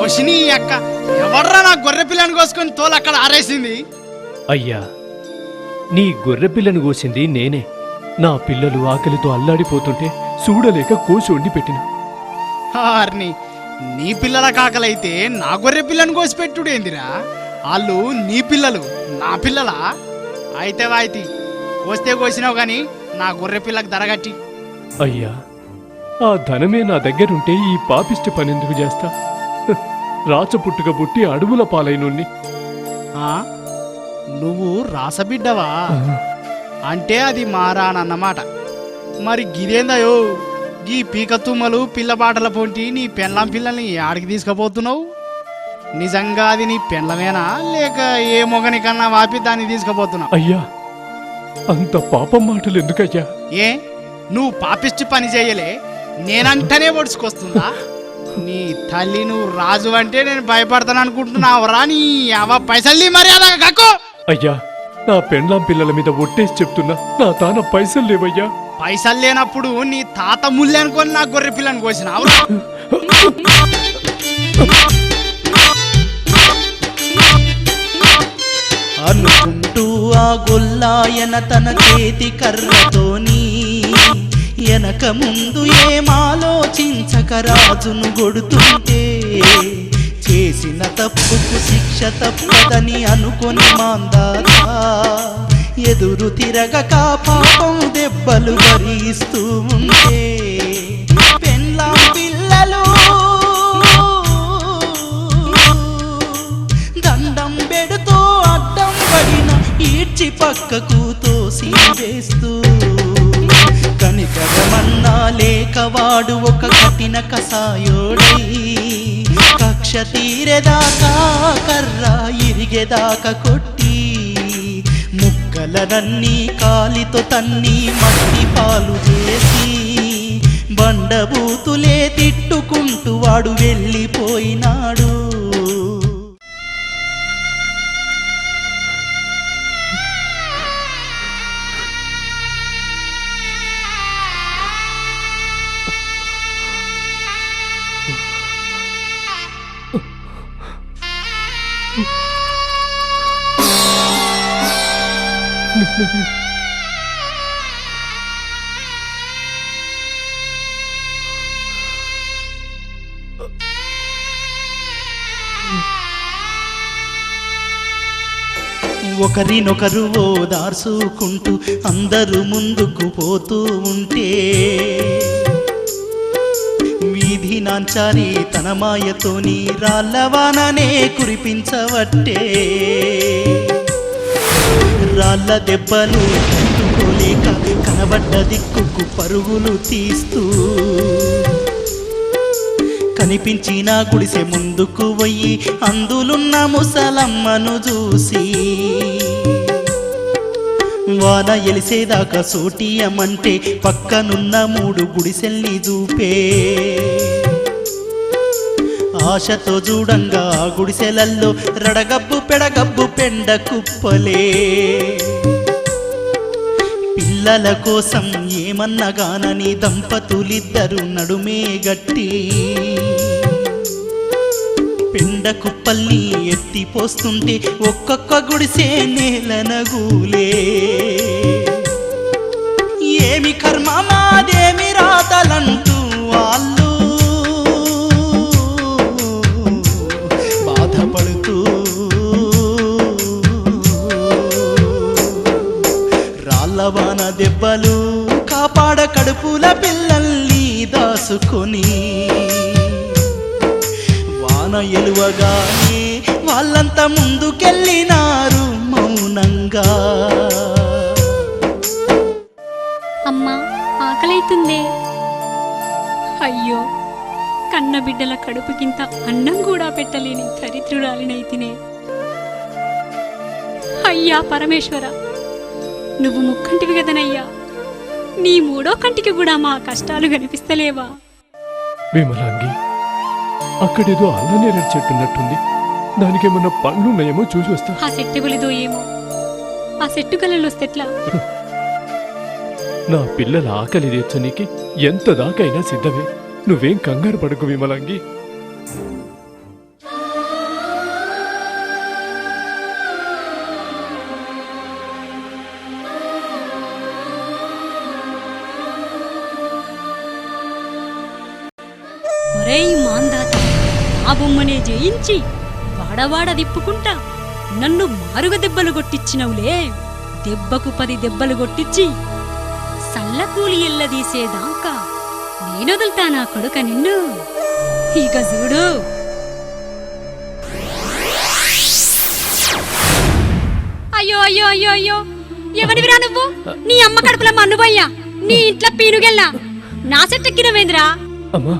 వషిని అక్క, ఎవర్రా నా గొర్రె పిల్లని కోసుకొని తోలు అక్కడ ఆరేసింది? అయ్యా, నీ గొర్రె పిల్లను కోసింది నేనే. నా పిల్లలు ఆకలితో అల్లాడిపోతుంటే చూడలేక కోసి వండి పెట్టిన. హార్ని, నీ పిల్లల కాకలైతే నా గొర్రె పిల్లని కోసి పెట్టుడేందిరా? వాళ్ళు నీ పిల్లలు, నా పిల్లలా? అయితే వాయితి కోస్తే కోసినావు గాని నా గొర్రె పిల్లకు ధరగట్టి. అయ్యా, ఆ ధనమే నా దగ్గరుంటే ఈ పాపిష్టి పనెందుకు చేస్తా? రాచపుట్టుక పుట్టి అడవుల పాలైనుణ్ణి. నువ్వు రాసబిడ్డవా? అంటే అది మారానన్నమాట. మరి గిదేందయో గీ పీక తుమ్మలు పిల్లబాటల పొంటి నీ పెళ్ళం పిల్లల్ని ఆడికి తీసుకుపోతున్నావు? నిజంగా అది నీ పెళ్ళమేనా లేక ఏ మొగని కన్నా వాపి దాన్ని తీసుకుపోతున్నావు? అయ్యా, అంత పాపం మాటలు ఎందుకయ్యా? ఏ, నువ్వు పాపిష్టి పని చేయలే, నేనంటనే ఒడుచుకొస్తుందా? నీ తల్లి, నువ్వు రాజు అంటే నేను భయపడతాను అనుకుంటున్నావురా? నీ అవ పైసల్ని మర్యాద కక్కు. అయ్యా, నా పెండ్లాం పిల్లల మీద ఒట్టేసి చెప్తున్నా, నా తాన పైసలు లేవయ్యా. పైసలు లేనప్పుడు నీ తాత ముల్లి అనుకొని నా గొర్రె పిల్లని కోసినావు. అనుకుంటూ ఆ గొల్లాయన తన చేతి కర్రతోని వెనక ముందు ఏమాలోచించక రాజును గొడుతుంటే, చేసిన తప్పుకు శిక్ష తప్పదని అనుకొని మాందాత ఎదురు తిరగక పాపం దెబ్బలు భరిస్తూ ఉంటే, పెళ్ళాం పిల్లలు దండం పెడుతూ అడ్డం పడిన ఈడ్చి పక్కకు తోసి వేస్తూ, కనికరమన్నా లేకవాడు ఒక కఠిన కసాయోడై, కక్ష తీరేదాకా కర్ర ఇరిగేదాకా కొట్టి, ముక్కలనన్నీ కాలితో తన్ని మట్టి పాలు చేసి, బండబూతులే తిట్టుకుంటూ వాడు వెళ్ళిపోయినాడు. ఒకరినొకరు ఓదార్చుకుంటూ అందరూ ముందుకు పోతూ ఉంటే, వీధి నాంచారి తన మాయతోని రాళ్ళవాననే కురిపించవట్టే, రాళ్ళ దెబ్బలు తట్టుకోలేక కనబడ్డ దిక్కుకు పరుగులు తీస్తూ, కనిపించిన గుడిసె ముందుకు పోయి అందులున్న ముసలమ్మను చూసి, వాన ఎలిసేదాకా సోటియమంటే పక్కనున్న 3 గుడిసెల్ని చూపే, ఆశతో చూడంగా ఆ గుడిసెలల్లో రడగబ్బు పెడగబ్బు పెండ కుప్పలే, పిల్లల కోసం ఏమన్నగానని దంపతులిద్దరు నడుమే గట్టి, పెండ కుప్పల్ని ఎత్తిపోస్తుంటే ఒక్కొక్క గుడిసే నేలనగూలే. ఏమి కర్మ మాదేమి రాతలంటూ వాళ్ళు బాధపడుతూ రాళ్ళవాన దెబ్బలు కాపాడ కడుపుల పిల్లల్ని దాసుకొని వాన ఎలువగానే వాళ్ళంతా ముందుకెళ్ళినారు మౌనంగా. అమ్మా ఆకలైతుందే. అయ్యో కన్న బిడ్డల కడుపుకింత అన్నం కూడా పెట్టలేని దరిద్రురాలినైతినే. అయ్యా పరమేశ్వర, నువ్వు ముక్కంటివి గదనయ్యా, నీ మూడో కంటికి కూడా మా కష్టాలు కనిపిస్తలేవా? విమలాంగి, అక్కడేదో అల్లనేరేడు చెట్టున్నట్టుంది. దానికేమన్నా పండ్లున్నాయేమో చూసి వస్తా. ఆ సెట్టెవలిదో ఏమో, ఆ సెట్టు కళ్ళొస్తెట్లా? నా పిల్లల ఆకలి తీర్చనీకి ఎంత దాకైనా సిద్ధమే. నువ్వేం కంగారు పడకు విమలాంగి. ఒరేయ్ మాందాత, ఆ బొమ్మనే జయించి వాడవాడ తిప్పుకుంటా నన్ను మారుగ దెబ్బలు కొట్టిచ్చినవులే. దెబ్బకు 10 దెబ్బలు కొట్టించి సల్లకూలి ఎల్లదీసేదాకా నేనొదులుతా నా కొడుక నిన్ను. ఇక చూడు. అయ్యో అయ్యో అయ్యో అయ్యో, ఎవరివిరా నువ్వు? నీ అమ్మ కడుపుల మన్నుబయ్యా, నీ ఇంట్లో పీనుగెల్లా నా సెట్టెక్కినవేంద్రా? అమ్మా,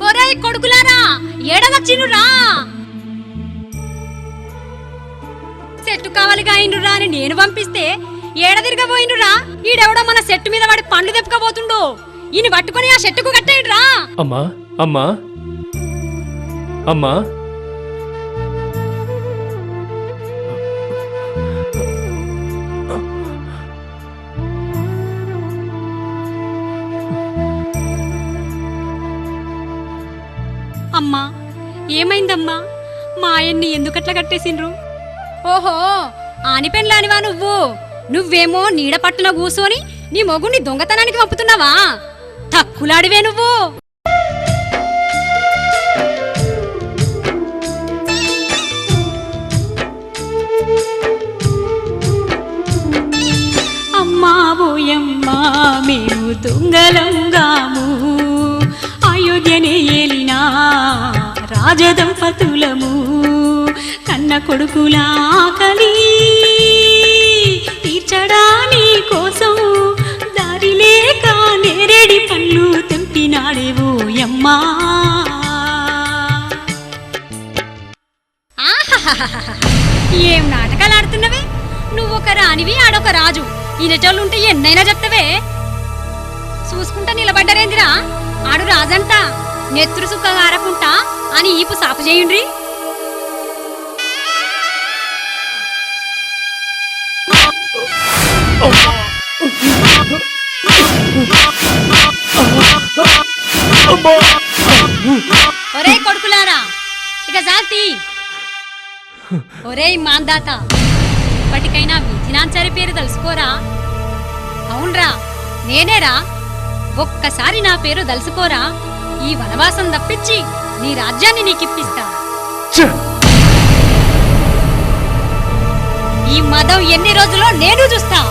ఒరేయ్ కొడుకులారా, ఏడవచ్చినురా. చెట్టు కావాలిగా అయినురా అని నేను పంపిస్తే ఏడదిరగబోయినురా. ఈడెవడో మన చెట్టు మీద వాడి పండ్లు తెప్పుకోబోతుండు. ఈయన పట్టుకుని ఆ చెట్టుకు కట్టేయండిరా. అమ్మా అమ్మా అమ్మా, అమ్మా ఏమైందమ్మా? మా ఆయన్ని ఎందుకట్లా కట్టేసిండ్రు? ఓహో, ఆనిపెన్లానివా నువ్వు? నువ్వేమో నీడ పట్టున కూసోని నీ మొగుణ్ణి దొంగతనానికి పంపుతున్నావా? తక్కులాడివే నువ్వు. అమ్మా ఓయమ్మా, మేము దొంగలంగాము, అయోధ్యనే ఏలినా రాజదంపతులము. కన్న కొడుకుల ఆకలి తీర్చడాని కోసం దారి లేక నేరేడి పళ్ళు తెంపినాడేవో యమ్మా. ఏం నాటకాలు ఆడుతున్నవే? నువ్వొక రానివి, ఆడొక రాజు. ఈ నెటోళ్ళుంటే ఎన్నైనా చెప్తావే. చూసుకుంటా నిలబడ్డరేందిరా? ఆడు రాజంట, నెత్తురు సుఖగారకుంటా అని ఈపు సాపు చేయండ్రి. ఒరే కొడుకులారా, ఇక జాతి. ఒరేయ్ మాందాత, ఇప్పటికైనా విధినాంచారి పేరు తెలుసుకోరా. అవునరా, నేనేరా. ఒక్కసారి నా పేరు దలుసుకోరా, ఈ వనవాసం తప్పించి నీ రాజ్యాన్ని నీకిప్పిస్తా. ఈ మదం ఎన్ని రోజులో నేను చూస్తా.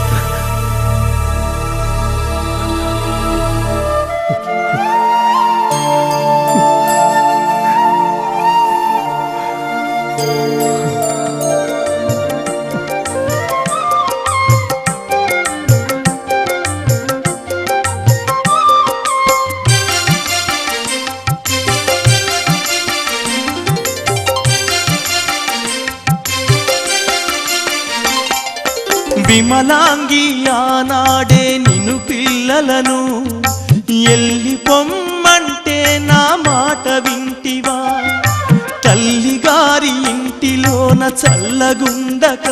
విమలాంగి ఆనాడే నిన్ను పిల్లలను ఎల్లి పొమ్మంటే నా మాట వింటివా? తల్లిగారి ఇంటిలోన చల్లగుండక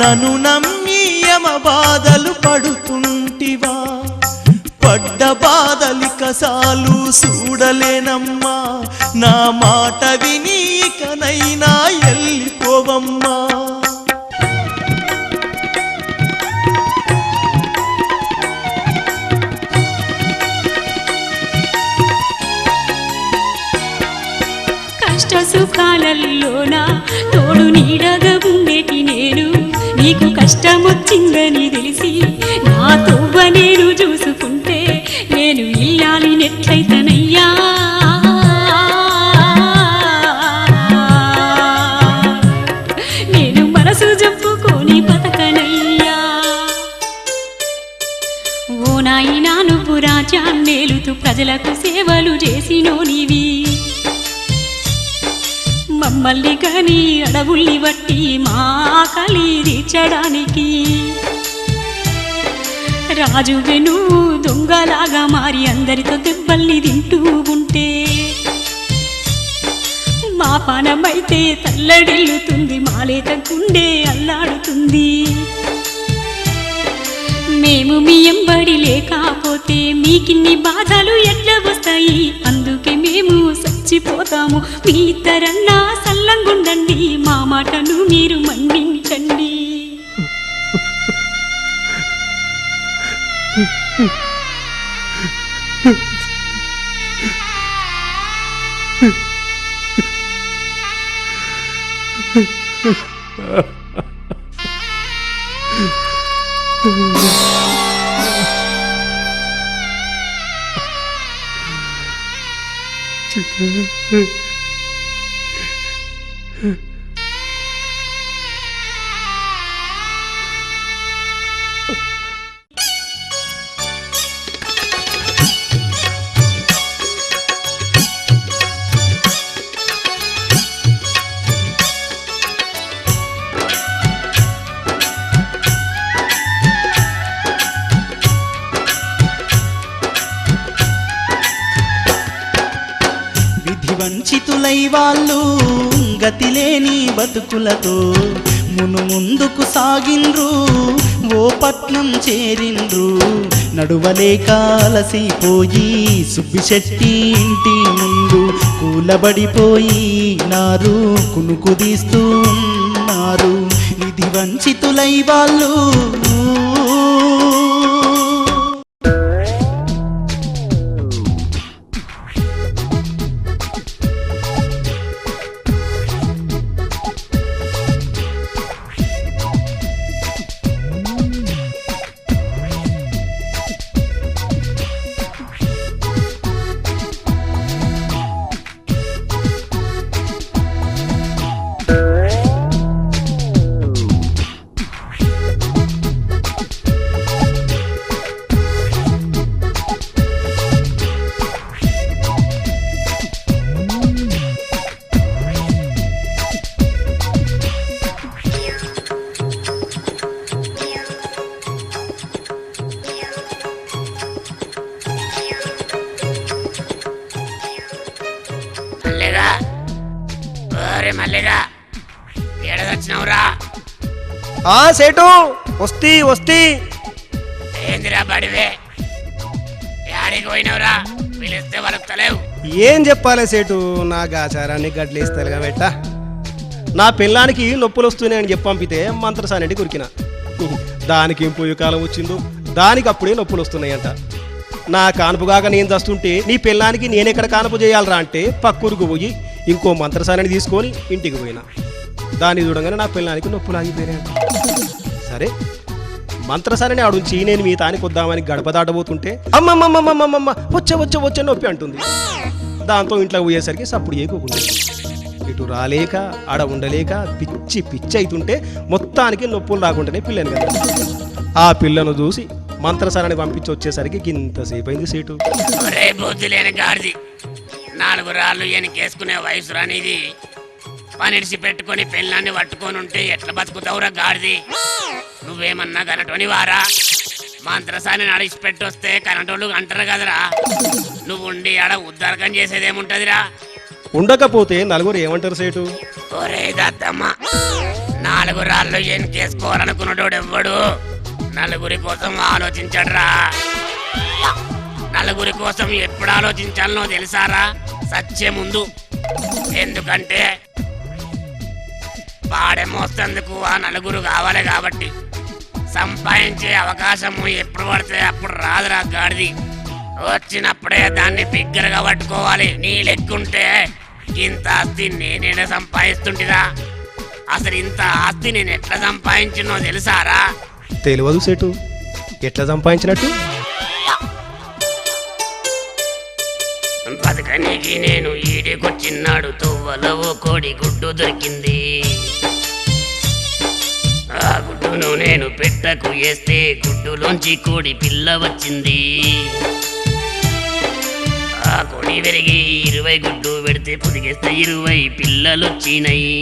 నన్ను నమ్మి యమ బాధలు పడుతుంటివా? పడ్డ బాధలిక సాలు చూడలేనమ్మా, నా మాట విని ఇకనైనా ఎల్లిపోవమ్మా. కష్ట సుఖాలల్లోన తోడు నీడగా ఉండేటి నేను నీకు కష్టమొచ్చిందని తెలిసి నా తోవ నేను చూసుకుంటే నేను ఇల్లాలినెట్లయితనయ్యా. నేను మనసు జంపుకొని బతకనయ్యా. ఓ నాయనా నువ్వు రాజ్యాన్నేలుతూ ప్రజలకు సేవలు చేసినోనివి, మమ్మల్ని కాని అడవుల్ని బట్టి మా ఆకలి తీర్చడానికి రాజువే నువ్వు దొంగలాగా మారి అందరితో దెబ్బల్ని తింటూ ఉంటే మా పానమైతే తల్లడిల్లుతుంది, మాలేత గుండె అల్లాడుతుంది. మేము మీ ఎంబడి లేకపోతే మీకిన్ని బాధలు ఎట్లా వస్తాయి? అందుకే మేము చచ్చిపోతాము. మీ తరన్నా సల్లంగుండండి, మా మాటను మీరు మన్నించండి. వంచితులై వాళ్ళు గతిలేని బతుకులతో ముందుకు సాగిండ్రు, ఓ పట్నం చేరిండ్రు. నడువలేక అలసిపోయి సుబ్బిశెట్టి ఇంటి ముందు కూలబడిపోయి నారు కునుకు తీస్తూ ఉన్నారు. నిధి వంచితులై వాళ్ళు సేటు వస్తీ వస్తీ. ఏందిరా బడివే, యాడికి పోయినవురా? పిలిస్తే వలుకుతలేవు. ఏం చెప్పాలి సేటు, నా గాచారాన్ని గడ్లేస్తాలుగా పెట్ట. నా పిల్లానికి నొప్పులు వస్తున్నాయని చెప్పి పంపితే మంత్రసానికి కురికిన. దానికి ఏం పోయే కాలం వచ్చిందో, దానికి అప్పుడే నొప్పులు వస్తున్నాయంట. నా కానుపుగాక నేను చస్తుంటే నీ పిల్లానికి నేనెక్కడ కానుపు చేయాలరా అంటే పక్కూరుకు పోయి ఇంకో మంత్రసాని తీసుకొని ఇంటికి పోయినా. దాన్ని చూడగానే నా పిల్లానికి నొప్పులు ఆగిపోయినాయంట. సరే మంత్రసారిని ఆడుంచి నేను మీ తానికి వద్దామని గడప దాటబోతుంటే అమ్మమ్మమ్మమ్మమ్మమ్మ వచ్చే వచ్చే వచ్చే నొప్పి అంటుంది. దాంతో ఇంట్లో పోయేసరికి సప్పుడు చేయకుండా ఇటు రాలేక ఆడ ఉండలేక పిచ్చి పిచ్చి అవుతుంటే మొత్తానికి నొప్పులు రాకుండానే పిల్లని కదా. ఆ పిల్లను చూసి మంత్రసారాన్ని పంపించి వచ్చేసరికి ఇంతసేపు అయింది సీటు. నాలుగు రాళ్ళు ఎనకేసుకునే వయసు రానిది పనిడిసి పెట్టుకుని పెళ్ళాన్ని పట్టుకొని ఉంటే ఎట్లా బతుకుతావురా గాడిది? నువ్వేమన్నా కనటోని వారా? మంత్రసాని నడిచి పెట్టొస్తే కనటోళ్ళు అంటారు కదరా. నువ్వు ఉండి ఆడ ఉద్దారకం చేసేదేముంటదిరా? ఉండకపోతే నలుగురు ఏమంటారు సేటు? ఒరే దద్దమ్మ, నాలుగు రాళ్ళు ఎనకేసుకోవాలనుకున్నాడు ఎవ్వడు నలుగురి కోసం ఆలోచించడరా. నలుగురి కోసం ఎప్పుడు ఆలోచించాలనో తెలుసారా? సచ్చే ముందు ఎందుకంటే పాడే మోస్తందుకు ఆ నలుగురు కావాలి కాబట్టి. సంపాదించే అవకాశము ఎప్పుడు పడితే అప్పుడు రాదురా గాడిది. వచ్చినప్పుడే దాన్ని బిగ్గరగా పట్టుకోవాలి. నీ లెక్కుంటే ఇంత ఆస్తి నేనే సంపాదిస్తుంటిరా. అసలు ఇంత ఆస్తి నేను ఎట్లా సంపాదించినో తెలుసారా? తెలియదు సేటు, ఎట్లా సంపాదించినట్టు? బతకనికి నేను ఈడికొచ్చిన్నాడు. తోవలో ఓ కోడి గుడ్డు దొరికింది. ఆ గుడ్డును నేను పెట్టకు వేస్తే గుడ్డులోంచి కోడి పిల్ల వచ్చింది. ఆ కోడి పెరిగి 20 గుడ్డు పెడితే పొదిగేస్తే 20 పిల్లలు వచ్చినాయి.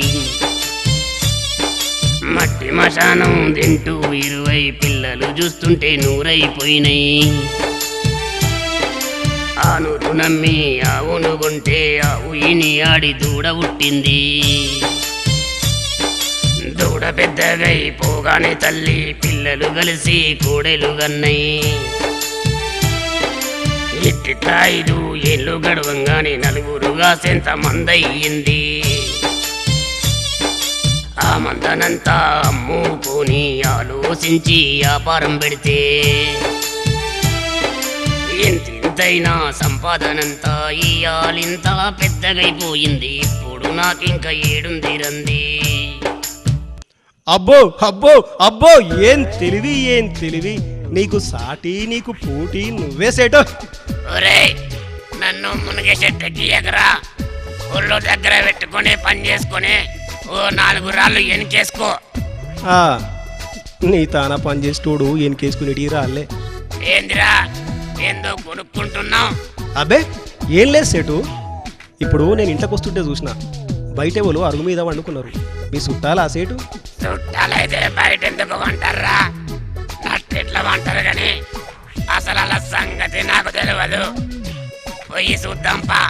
మట్టి మశానం తింటూ 20 పిల్లలు చూస్తుంటే 100 అయిపోయినాయి. ఆ నూరు నమ్మి ఆవును కొంటే ఆవు ఈని ఆడి దూడ పుట్టింది. దూడ పెద్దగా పోగానే తల్లి పిల్లలు కలిసి కోడెలు గన్నయి. ఇట్టిట్లా 5 ఏళ్ళు గడవంగానే నలుగురుగా సెంత మందయ్యింది. ఆ మందనంతా అమ్ముకొని ఆలోచించి వ్యాపారం పెడితే ఎంతైనా సంపాదనంతా ఇయాలింత పెద్దగైపోయింది. ఇప్పుడు నాకింక ఏడుంది రంది. అబ్బో అబ్బో అబ్బో, ఏం తెలివి, ఏం తెలివి! నీకు సాటి, నీకు పోటీ నువ్వే సేటు. ఒరే, నన్ను మునిగే చెట్టుకి ఎగరా. ఒళ్ళు దగ్గర పెట్టుకుని పని చేసుకుని ఓ 4 రాళ్ళు ఎనికేసుకో. నీ తానా పని చేసేటోడు ఎనికేసుకునేటి రాలే. ఏందిరా, ఏందో కొనుక్కుంటున్నావు? అబ్బే ఏం లేదు సేటు. ఇప్పుడు నేను ఇంట్లోకి వస్తుంటే చూసిన బయట వాళ్ళు అరుగు మీద వండుకున్నారు. మీ చుట్టాలా సేటు? చుట్టాలైతే బయట ఎందుకు వంటారా? నట్టెట్లా వంటారు గాని అసలు అలా సంగతి నాకు తెలియదు. పోయి చూద్దాంపా.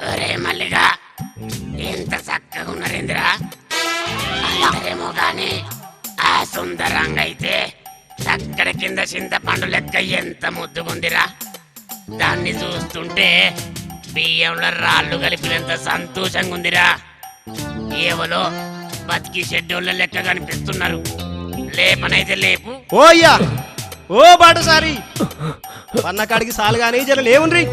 ఒరే మల్లిగా, ఎంత చక్కగా ఉన్నారేంద్రా. అందరేమో గాని ఆ సుందరంగా అయితే చక్కడ కింద చింతపండు లెక్క ఎంత ముద్దుగుందిరా. దాన్ని చూస్తుంటే బియ్యంలో రాళ్ళు కలిపినంత సంతోషంగా ఉందిరా. ఏవలో బతికి షెడ్యూళ్ళ లెక్క కనిపిస్తున్నారు. లేపనైతే లేపు. ఓ అయ్యా, ఓ బాటసారి, పన్నకాడికి సాలుగానే జర లేవుండ్రి.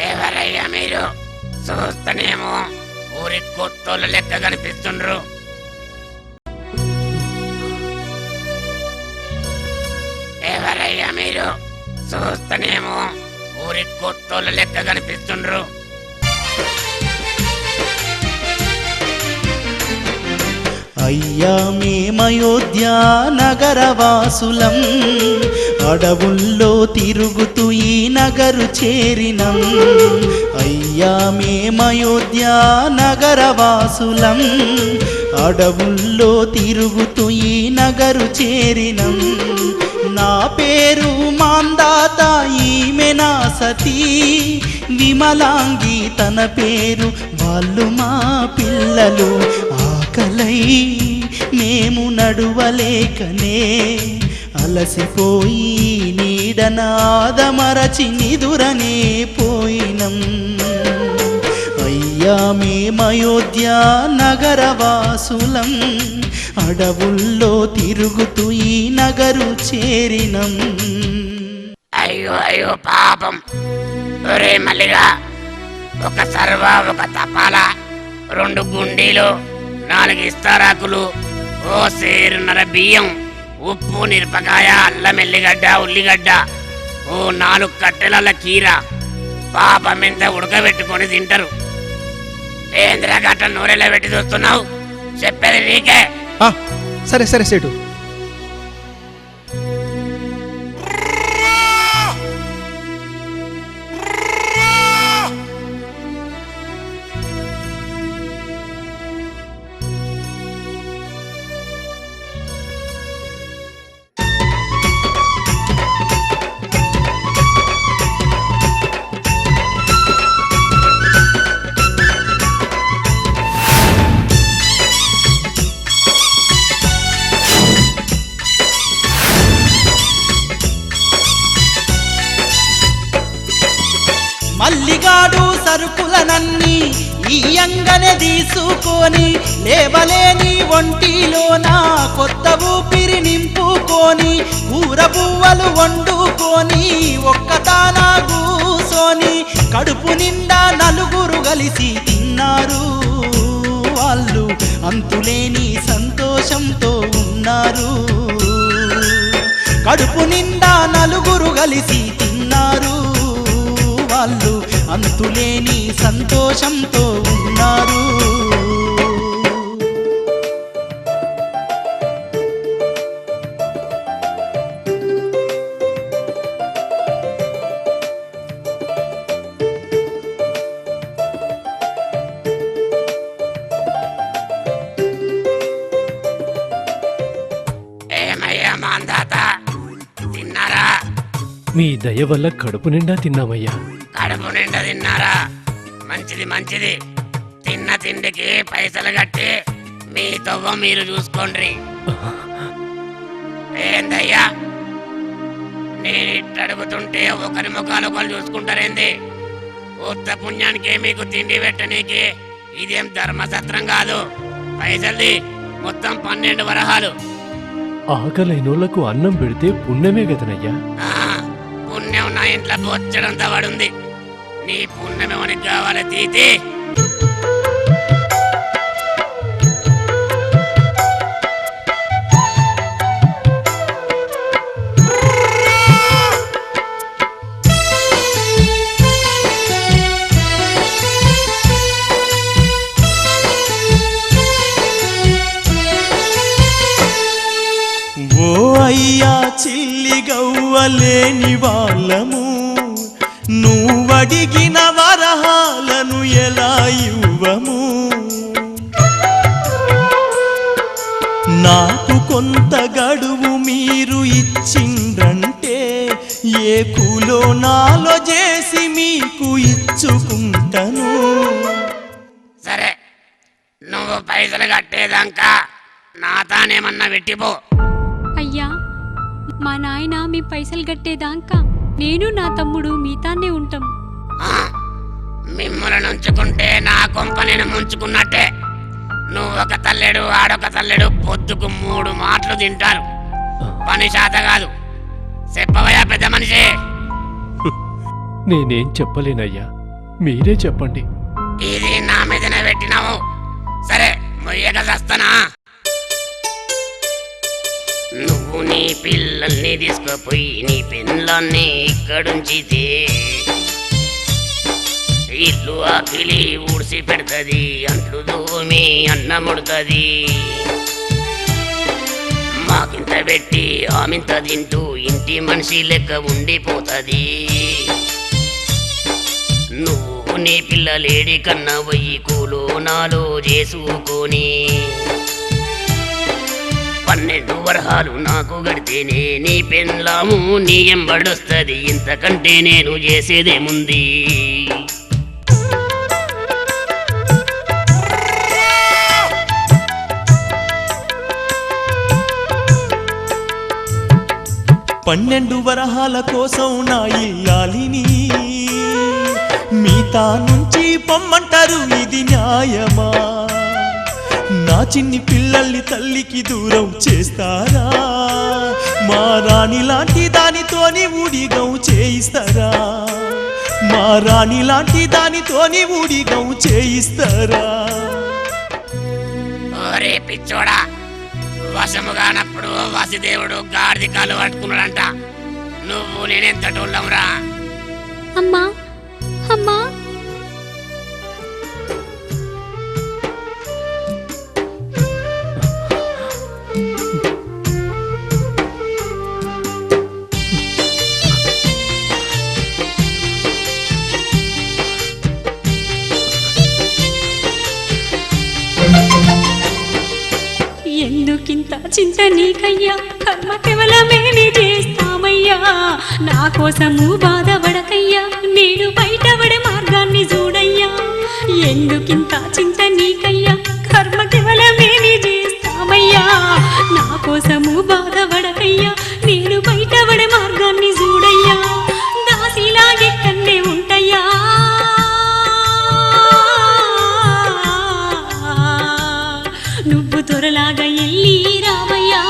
ఎవరయ్యా మీరు? చూస్తేనేమో ఊరి కొత్తోళ్ళ లెక్క కనిపిస్తుండ్రు. ఎవరయ్యా మీరు? చూస్తేనేమో ఊరి కొత్తోళ్ళ లెక్క కనిపిస్తుండ్రు. అయ్యా మేమయోధ్య నగరవాసులం, అడవుల్లో తిరుగుతూ ఈ నగరు చేరినం. అయ్యా మేమయోధ్య నగరవాసులం, అడవుల్లో తిరుగుతూ ఈ నగరు చేరినం. నా పేరు మాందాత, ఈమె నా సతీ విమలాంగి, తన పేరు వాళ్ళు మా పిల్లలు. ఆకలై మేము నడువలేకనే అలసిపోయి నీడనాదమరచి నిదురనే పోయినం. అయ్యా మేమయోధ్య నగరవాసులం, అడవుల్లో తిరుగుతూ ఈ నగరు చేరినం. అయ్యో అయ్యో పాపం. ఒరే మల్లిగా, ఒక సర్వ, ఒక తపాల, 2 గుండీలు, 4 ఇస్తారాకులు, ఓ సేరున్నర బియ్యం, ఉప్పు, మిరపకాయ, అల్లం, ఎల్లిగడ్డ, ఉల్లిగడ్డ, ఓ 4 కట్టెల కీర పాపం ఎంత ఉడకబెట్టుకొని తింటారు. ఏంద్రా గట్ట నూరెలా పెట్టి చూస్తున్నావు? చెప్పేది నీకే. సరే సరే సేటు. మల్లిగాడు సరుకులనన్నీ ఈ అంగనే తీసుకొని లేవలేని ఒంటిలోన కొత్త ఊపిరి నింపుకొని ఊరబువ్వలు వండుకొని ఒక్కతానా కూసోని కడుపు నిండా నలుగురు కలిసి తిన్నారు. వాళ్ళు అంతులేని సంతోషంతో ఉన్నారు. కడుపు నిండా నలుగురు కలిసి తిన్నారు. వాళ్ళు అంతులేని సంతోషంతో ఉన్నారు. ఏమయ్యా మాందాత, తిన్నారా? మీ దయ వల్ల కడుపు నిండా తిన్నామయ్యా. కడుపు నిండా తిన్నారా? మంచిది మంచిది. తిన్న తిండికి పైసలు కట్టి మీ తవ్వ మీరు చూసుకోండి. ఏందయ్యా నేను ఇట్ట అడుగుతుంటే ఒకరి ముఖాలు ఒకరు చూసుకుంటారేంది? ఉత్త పుణ్యానికి మీకు తిండి పెట్టనీకి ఇదేం ధర్మసత్రం కాదు. పైసల్ది మొత్తం 12 వరహాలు. ఆకలైనోళ్లకు అన్నం పెడితే పుణ్యమే కదనయ్యా. పుణ్యం నా ఇంట్లో బొచ్చడంతా పడుంది. నీ పుణ్యమేమని కావాలి తీతి. ఓ అయ్యా చిల్లి గవ్వలేని వాళ్ళము, నువ్వడిగిన వరహాలను ఎలా ఇవ్వము? నాకు కొంత గడువు మీరు ఇచ్చిండ్రంటే ఏ కూలో నాలో చేసి మీకు ఇచ్చుకుంటాను. సరే, నువ్వు పైసలు కట్టేదాకా నా తానేమన్నా పెట్టిపో. అయ్యా, మా నాయన మీ పైసలు కట్టేదాకా నేను నా తమ్ముడు మీతానే ఉంటాం. మిమ్మల్ని ఉంచుకుంటే నా కొంప నేను ముంచుకున్నట్టే. నువ్వొక తల్లెడు ఆడొక తల్లెడు పొద్దుకు 3 మాటలు తింటారు. పని శాత కాదు. చెప్పవయ్యా పెద్ద మనిషి. నేనేం చెప్పలేనయ్యా, మీరే చెప్పండి. ఇది నా మీదనే పెట్టినావు. సరే, మొయ్యక చస్తానా? నువ్వు నీ పిల్లల్ని తీసుకుపోయి నీ పిల్లల్ని ఇక్కడుంచితే ఇల్లు ఆకిలి ఊడ్చి పెడతది, అంట్లు దోమి అన్నముడుతుంది. మాకింత పెట్టి ఆమింత తింటూ ఇంటి మనిషి లెక్క ఉండిపోతుంది. నువ్వు నీ పిల్లలేడి కన్నా 1000 కూలో నాలో చేసుకొని 12 వరహాలు నాకు గడితేనే నీ పెన్లాము నీ ఎంబడొస్తుంది. ఇంతకంటే నేను చేసేదేముంది? పన్నెండు వరహాల కోసం నా ఇల్లాలిని మీతా నుంచి పొమ్మంటారు, ఇది న్యాయమా? నా చిన్ని పిల్లల్ని తల్లికి దూరం చేస్తారా? మా రాణి లాంటి దానితోని ఊడిగం చేయిస్తారా? మా రాణి లాంటి దానితోని ఊడిగం చేయిస్తారా? ఓరే పిచ్చోడా, వశముగానప్పుడు వసుదేవుడు గాడిద కాలు పట్టుకున్నాడంట. నువ్వు నేనెంత టోళ్ళంరా? అమ్మా అమ్మా ఎందుకింత చింత నీకయ్యా, కర్మ కేవలమేమి చేస్తామయ్యా, నా కోసము బాధపడకయ్యా, నేను బయటపడే మార్గాన్ని చూడయ్యా. ఎందుకింత చింత నీకయ్యా, కర్మ కేవలమేమి చేస్తామయ్యా, నా కోసము బాధపడకయ్యా, నేను బయటపడే మార్గాన్ని చూడయ్యా. దాసిలాగే కన్నే ఉంటాయ్యా, నువ్వు త్వరలాగా ఎల్లి రావయ్యా.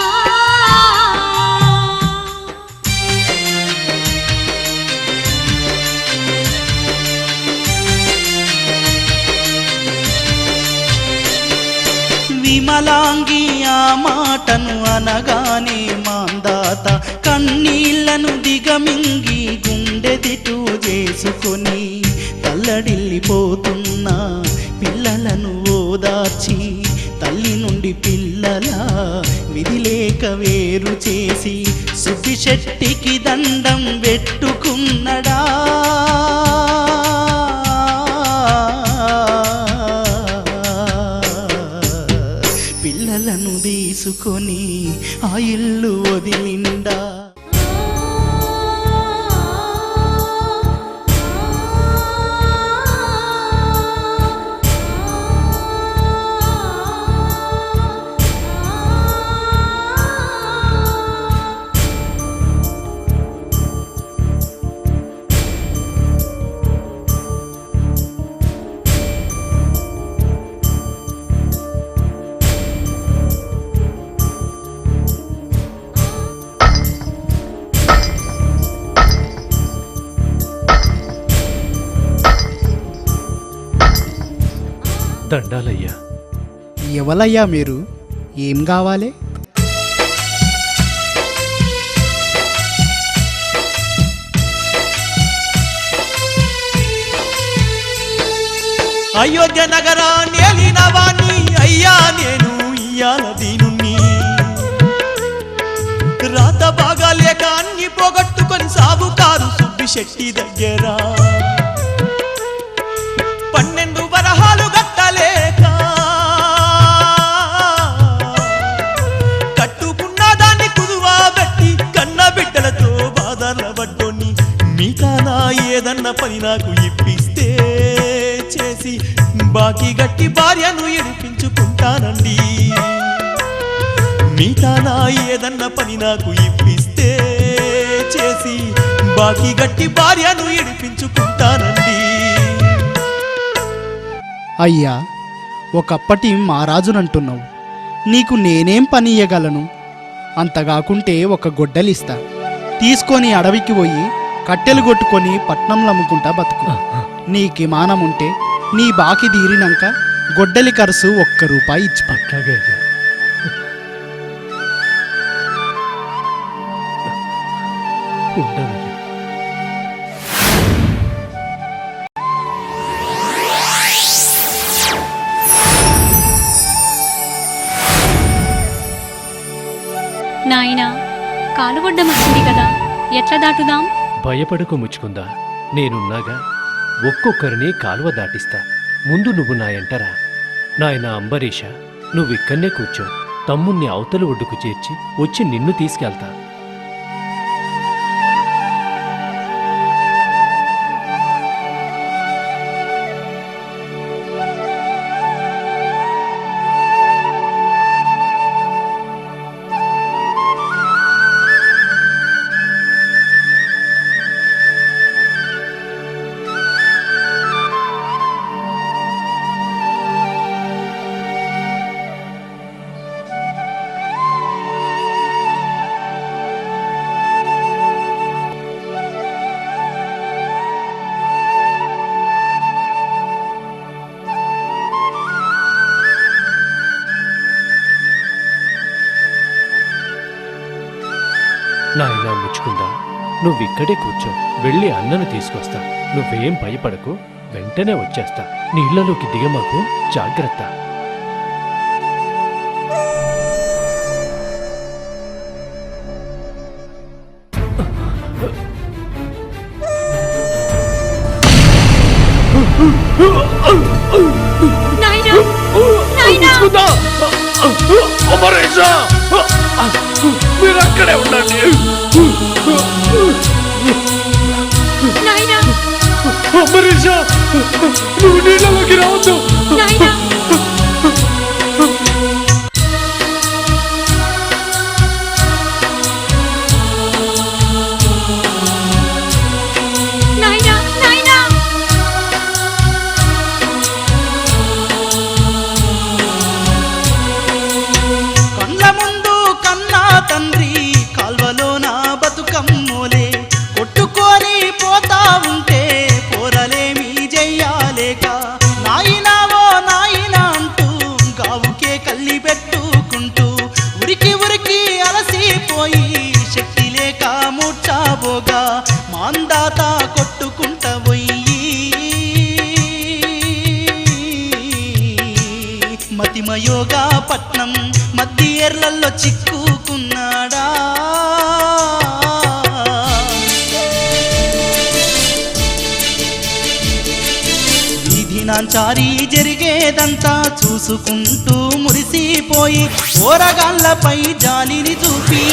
విమలాంగి ఆ మాటను అనగానే మాందాత కన్నీళ్లను దిగమింగి గుండెదిటు చేసుకొని తల్లడిల్లిపోతున్న పిల్లలను ఓదార్చి తల్లి నుండి పిల్లల విధిలేక వేరు చేసి సుబ్బిశెట్టికి దండం పెట్టుకున్నడా. పిల్లలను తీసుకొని ఆ ఇల్లు వదిలిండా. దండాలయ్యా. ఎవలయ్యా మీరు? ఏం కావాలి? అయోధ్య నగరాన్ని ఏలినవాణ్ణి అయ్యా నేను ఇయ్యాల దీనుణ్ణి. రాత బాగాలేక అన్ని పోగొట్టుకొని సాగుకారు సుబ్బిశెట్టి దగ్గర 12 వరహాలు గట్టలేక కట్టుకున్న దాన్ని కుదువా పెట్టి కన్న బిడ్డలతో బాధల పడ్డోని మీకానా ఏదన్న పని నాకు ఇప్పిస్తే చేసి బాకీ గట్టి భార్యను ఎడిపించుకుంటానండి. మీకానా ఏదన్న పని నాకు ఇప్పిస్తే చేసి బాకీ గట్టి భార్యను ఎడిపించుకుంటానండి. అయ్యా, ఒకప్పటి మహారాజునంటున్నావు, నీకు నేనేం పని ఇయ్యగలను? అంతగాకుంటే ఒక గొడ్డలిస్తా, తీసుకొని అడవికి పోయి కట్టెలు కొట్టుకొని పట్నంలో అమ్ముకుంటా బతుకు. నీకి మానముంటే నీ బాకి తీరినాక గొడ్డలి ఖర్చు ₹1 ఇచ్చి అట్లాగే అయ్యా. ఉంటానయ్యా. నాయనా, కాలువడ్డం వచ్చింది కదా, ఎట్లా దాటుదాం? భయపడకు ముచ్చుకుందా, నేనున్నాగా. ఒక్కొక్కరిని కాలువ దాటిస్తా. ముందు నువ్వు నా ఎంటరా. నాయనా అంబరీష, నువ్విక్కడనే కూర్చో. తమ్ముణ్ణి అవతల ఒడ్డుకు చేర్చి వచ్చి నిన్ను తీసుకెళ్తా. నాయనా ముచ్చుకుందా, నువ్విక్కడే కూర్చో, వెళ్ళి అన్నను తీసుకొస్తా. నువ్వేం భయపడకు, వెంటనే వచ్చేస్తా. నీళ్లలోకి దిగమాకు, జాగ్రత్త. నాయనా నాయనా మీరు అక్కడే ఉండండి. నాయనా అమరీషా, నువ్వు నీళ్ళలోకి రావద్దు. నాయనా నాయనా నాయనా కళ్ళ ముందు కన్నా తండ్రి కాల్వలో నా బతుకమ్మోలే కొట్టుకొని పోతా ఉంటే పోరలేమి చెయ్యాలేక నాయనావో నాయనా అంటూ గావుకే కల్లి పెట్టుకుంటూ ఉరికి ఉరికి అలసిపోయి శక్తి లేక మూర్చాబోగా మాందాత కొట్టుకుంట పోయి మతిమయోగా పట్నం మధ్యేర్లలో చిక్కుకున్నాడా. వీధి నాంచారి జరిగేదంతా చూసుకుంటూ మురిసిపోయి పోరగాళ్లపై జాలిని చూపి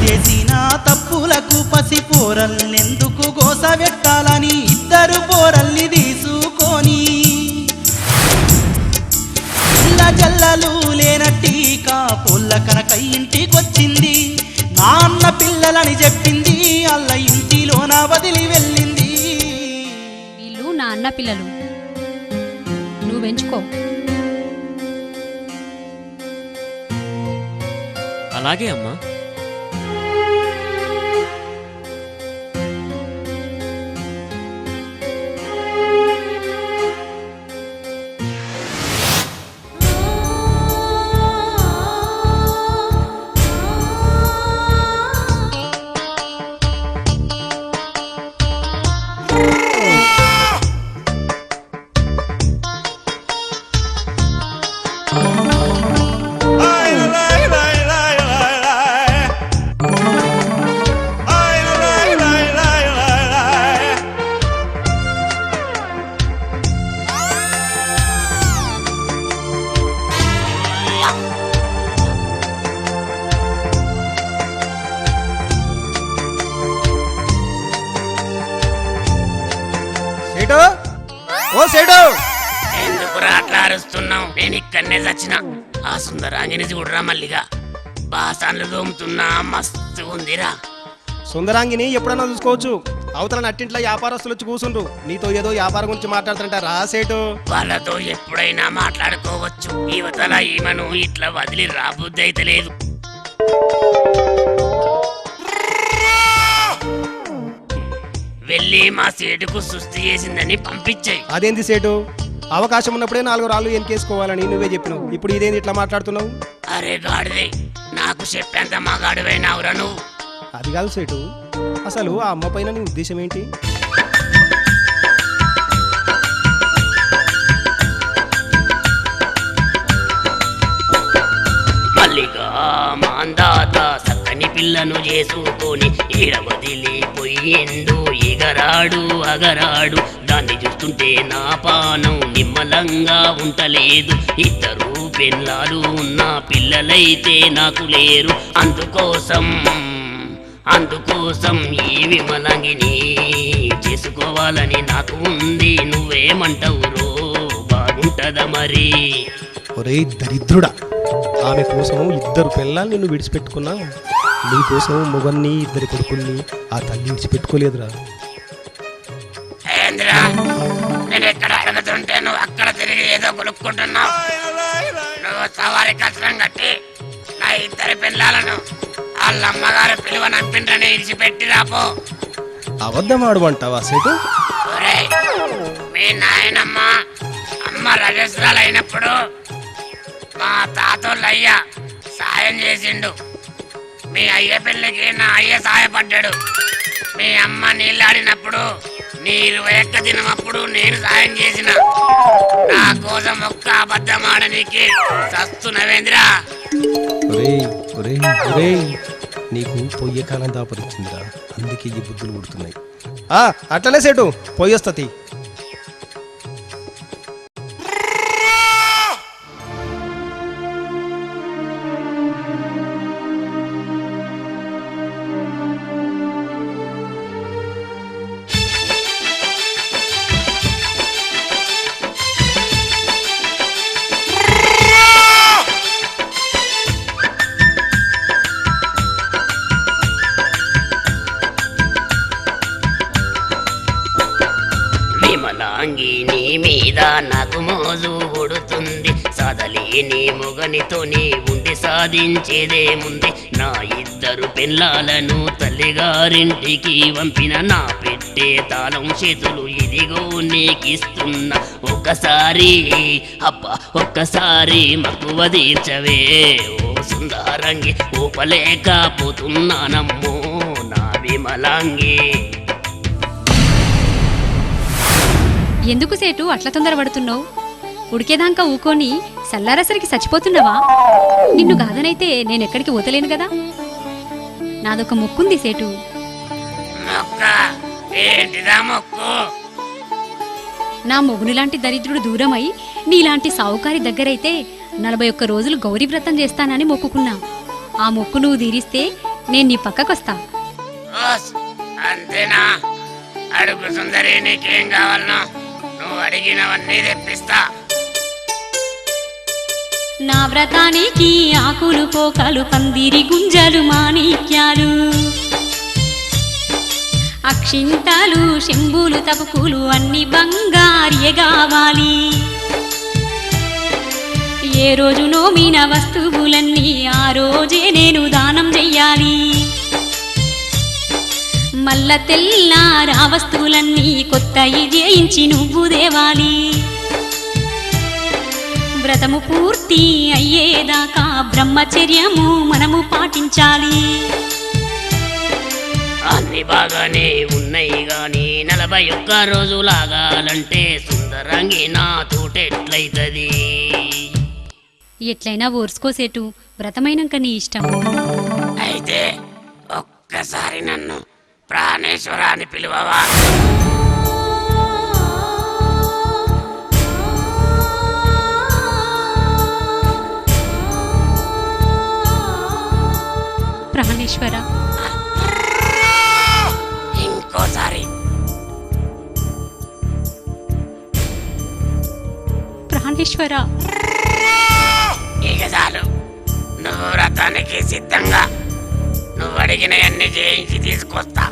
చేసిన తప్పులకు పసి పోరల్నెందుకు గోసబెట్టాలని ఇద్దరు పోరల్ని తీసుకొని జల్లలు లేనట్టిక పొల్ల కనక ఇంటికొచ్చింది. నాన్న పిల్లలని చెప్పింది, అల్ల ఇంటిలోన వదిలి వెళ్ళింది. వీళ్ళు నా అన్న పిల్లలు, నువ్వెంచుకో. అలాగే అమ్మా. ఓ సేడు, ఎందుకురా అట్లా అరుస్తున్నావు? నేను ఇక్కడనే చచ్చిన. ఆ సుందరాంగిని చూడరా మల్లిగా, బాసాన్లు దోముతున్నా, మస్తు ఉందిరా. సుందరాంగిని ఎప్పుడన్నా చూసుకోవచ్చు. అవతల నట్టింట్లో వ్యాపారస్తులు వచ్చి కూర్చుండ్రు, నీతో ఏదో వ్యాపారం గురించి మాట్లాడుతుంట రా సేటు. వాళ్ళతో ఎప్పుడైనా మాట్లాడుకోవచ్చు. యువతల ఈమెను ఇట్లా వదిలి రాబుద్ది అయితే లేదు. వెళ్ళి మా సేటుకు సుస్థి చేసిందని పంపించాయి. అదేంది సేటు, అవకాశం ఉన్నప్పుడే 4 రాళ్ళు ఎన్కేసుకోవాలని నువ్వే చెప్పినావు. ఇప్పుడు ఇదేంది ఇట్లా మాట్లాడుతున్నావు? అరే గాడిదే, నాకు చెప్పేంత మా గాడివైనావురా నువ్వు. అది కాదు సేటు, అసలు ఆ అమ్మ పైన నీ ఉద్దేశం ఏంటి? మల్లిగా మాందాత సక్కని పిల్లను చేసుకొని ఈడ వదిలిపోయిండు. ఎగరాడు అగరాడు, దాన్ని చూస్తుంటే నా పానం నిమ్మలంగా ఉంటలేదు. ఇద్దరు పిల్లలు ఉన్న పిల్లలైతే నాకు లేరు. అందుకోసం ఈ విమలంగిని చేసుకోవాలని నాకు ఉంది. నువ్వేమంటావు రో, బాగుంటదా మరి? ఒరే దరిద్రుడా, ఆమె కోసం 2 పిల్లల్ని నిన్ను విడిచిపెట్టుకున్నా, నీ కోసం మొగన్ని 2 కొడుకుల్ని ఆ తల్లి విడిచిపెట్టుకోలేదురా. నేను ఎక్కడ అడుగుతుంటే నువ్వు అక్కడ తిరిగి ఏదో కొనుక్కుంటున్నావు. నువ్వు సవారి కష్టం కట్టి నా 2 పిల్లలను వాళ్ళ అమ్మగారు పిలువ నంపిండ్రని ఇడిచిపెట్టి రాపో. అబద్ధమాడమంటావా సేటు? మీ నాయనమ్మ అమ్మ రజస్రాలు అయినప్పుడు మా తాతోళ్ళయ్యా సాయం చేసిండు. మీ అయ్య పెళ్ళికి నా అయ్య సహాయపడ్డాడు. మీ అమ్మ నీళ్ళాడినప్పుడు నీరు ఎక్క తినప్పుడు నేను సాయం చేసిన. నా కోసం ఒక్క అబద్ధం ఆడనీకి చస్తున్నవేంద్రా. ఒరేయ్ ఒరేయ్ ఒరేయ్, నీకు పొయ్యే కాలం దాపరిచ్చిందిరా, అందుకే ఈ బుద్ధులు పుడుతున్నాయి. అట్లనే సేటు పొయ్యొస్తతి. విమలాంగి నీ మీద నాకు మోజు ఉడుతుంది. సదలేని మొగనితో నీ ఉండి సాధించేదేముంది. నా ఇద్దరు పిల్లలను తల్లిగారింటికి పంపిన నా పెట్టే తాళం చేతులు ఇదిగో నీకిస్తున్నా. ఒక్కసారి అబ్బా ఒక్కసారి మక్కువ తీర్చవే ఓ సుందరంగి. ఊపలేకపోతున్నానమ్మో నా విమలాంగి. ఎందుకు సేటు అట్లా తొందరపడుతున్నావు? ఉడికేదాకా ఊకొని సల్లారసరికి చచ్చిపోతున్నావా? నిన్ను కాదనైతే నేనెక్కడికి పోతలేను కదా. నాదొక మొక్కుంది సేటు. నా మొగునులాంటి దరిద్రుడు దూరమై నీలాంటి సావుకారి దగ్గరైతే 41 రోజులు గౌరీ వ్రతం చేస్తానని మొక్కుకున్నా. ఆ మొక్కు నువ్వు తీరిస్తే నేను నీ పక్కకొస్తా. అంతేనా? అడుగు సుందరి, నీకేం కావాలనో నువ్వు అడిగినవన్నీ తెప్పిస్తా. నా వ్రతానికి ఆకులు పోకలు పందిరి గుంజలు మాణిక్యాలు అక్షింతలు శంభులు తపకులు అన్ని బంగారియే కావాలి. ఏ రోజు నోమిన వస్తువులన్నీ ఆ రోజే నేను దానం చెయ్యాలి. మల్ల తెల్లారా వస్తువులన్నీ కొత్తయి చేయించి నువ్వు దేవాలి. వ్రతము పూర్తి అయ్యేదాకా బ్రహ్మచర్యము మనము పాటించాలి. అన్ని బాగానే ఉన్నాయి గాని 41 రోజులాగాలంటే సుందరంగి నా తోటెట్లయితది? ఎట్లయినా ఓర్చుకోసేటు, వ్రతమైనాక నీ ఇష్టం. అయితే ఒక్కసారి నన్ను ప్రాణేశ్వర అని పిలువవా? ప్రాణేశ్వర. ఇంకోసారి. ప్రాణేశ్వర. ఇక చాలు. నువ్వు వ్రతానికి సిద్ధంగా నువ్వు అడిగినవన్నీ చేయించి తీసుకొస్తా.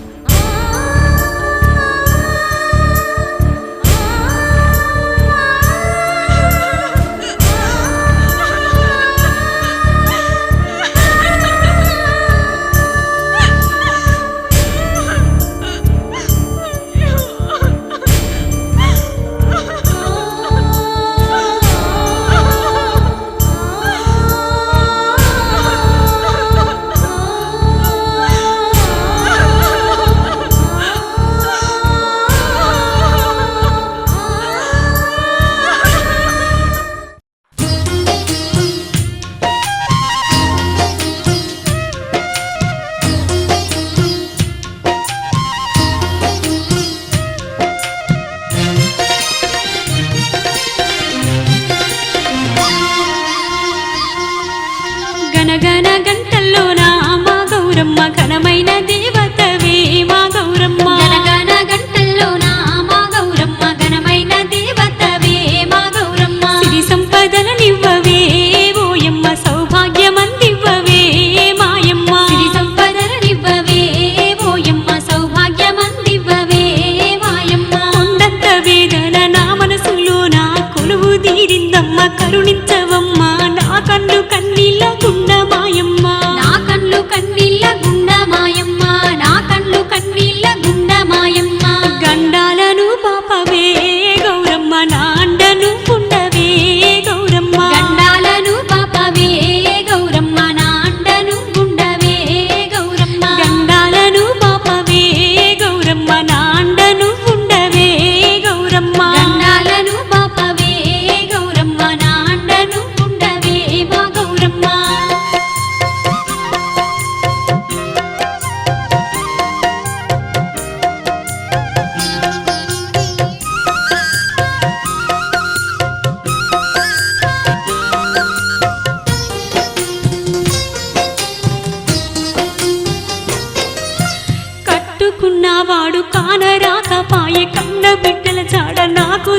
గనగన గంటల్లోన మా గౌరమ్మ ఘనమైన దేవతవే మా గౌరమ్మ. గనగన గంటల్లోన మా గౌరమ్మ ఘనమైన దేవతవే మా గౌరమ్మ. సిరి సంపదలనివ్వవే ఓయమ్మ, సౌభాగ్యమందివ్వవే మాయమ్మ. సిరి సంపదలనివ్వవే ఓయమ్మ, సౌభాగ్యమందివ్వవే మాయమ్మ. కొండంత వేదన నా మనసులోన కొలువు తీరిందమ్మ, కరుణించవమ్మ నా కన్ను కన్నీళ్ళ గుండ మాయమ్మ. నా కన్ను కన్నీళ్ళ గుండ మాయమ్మ,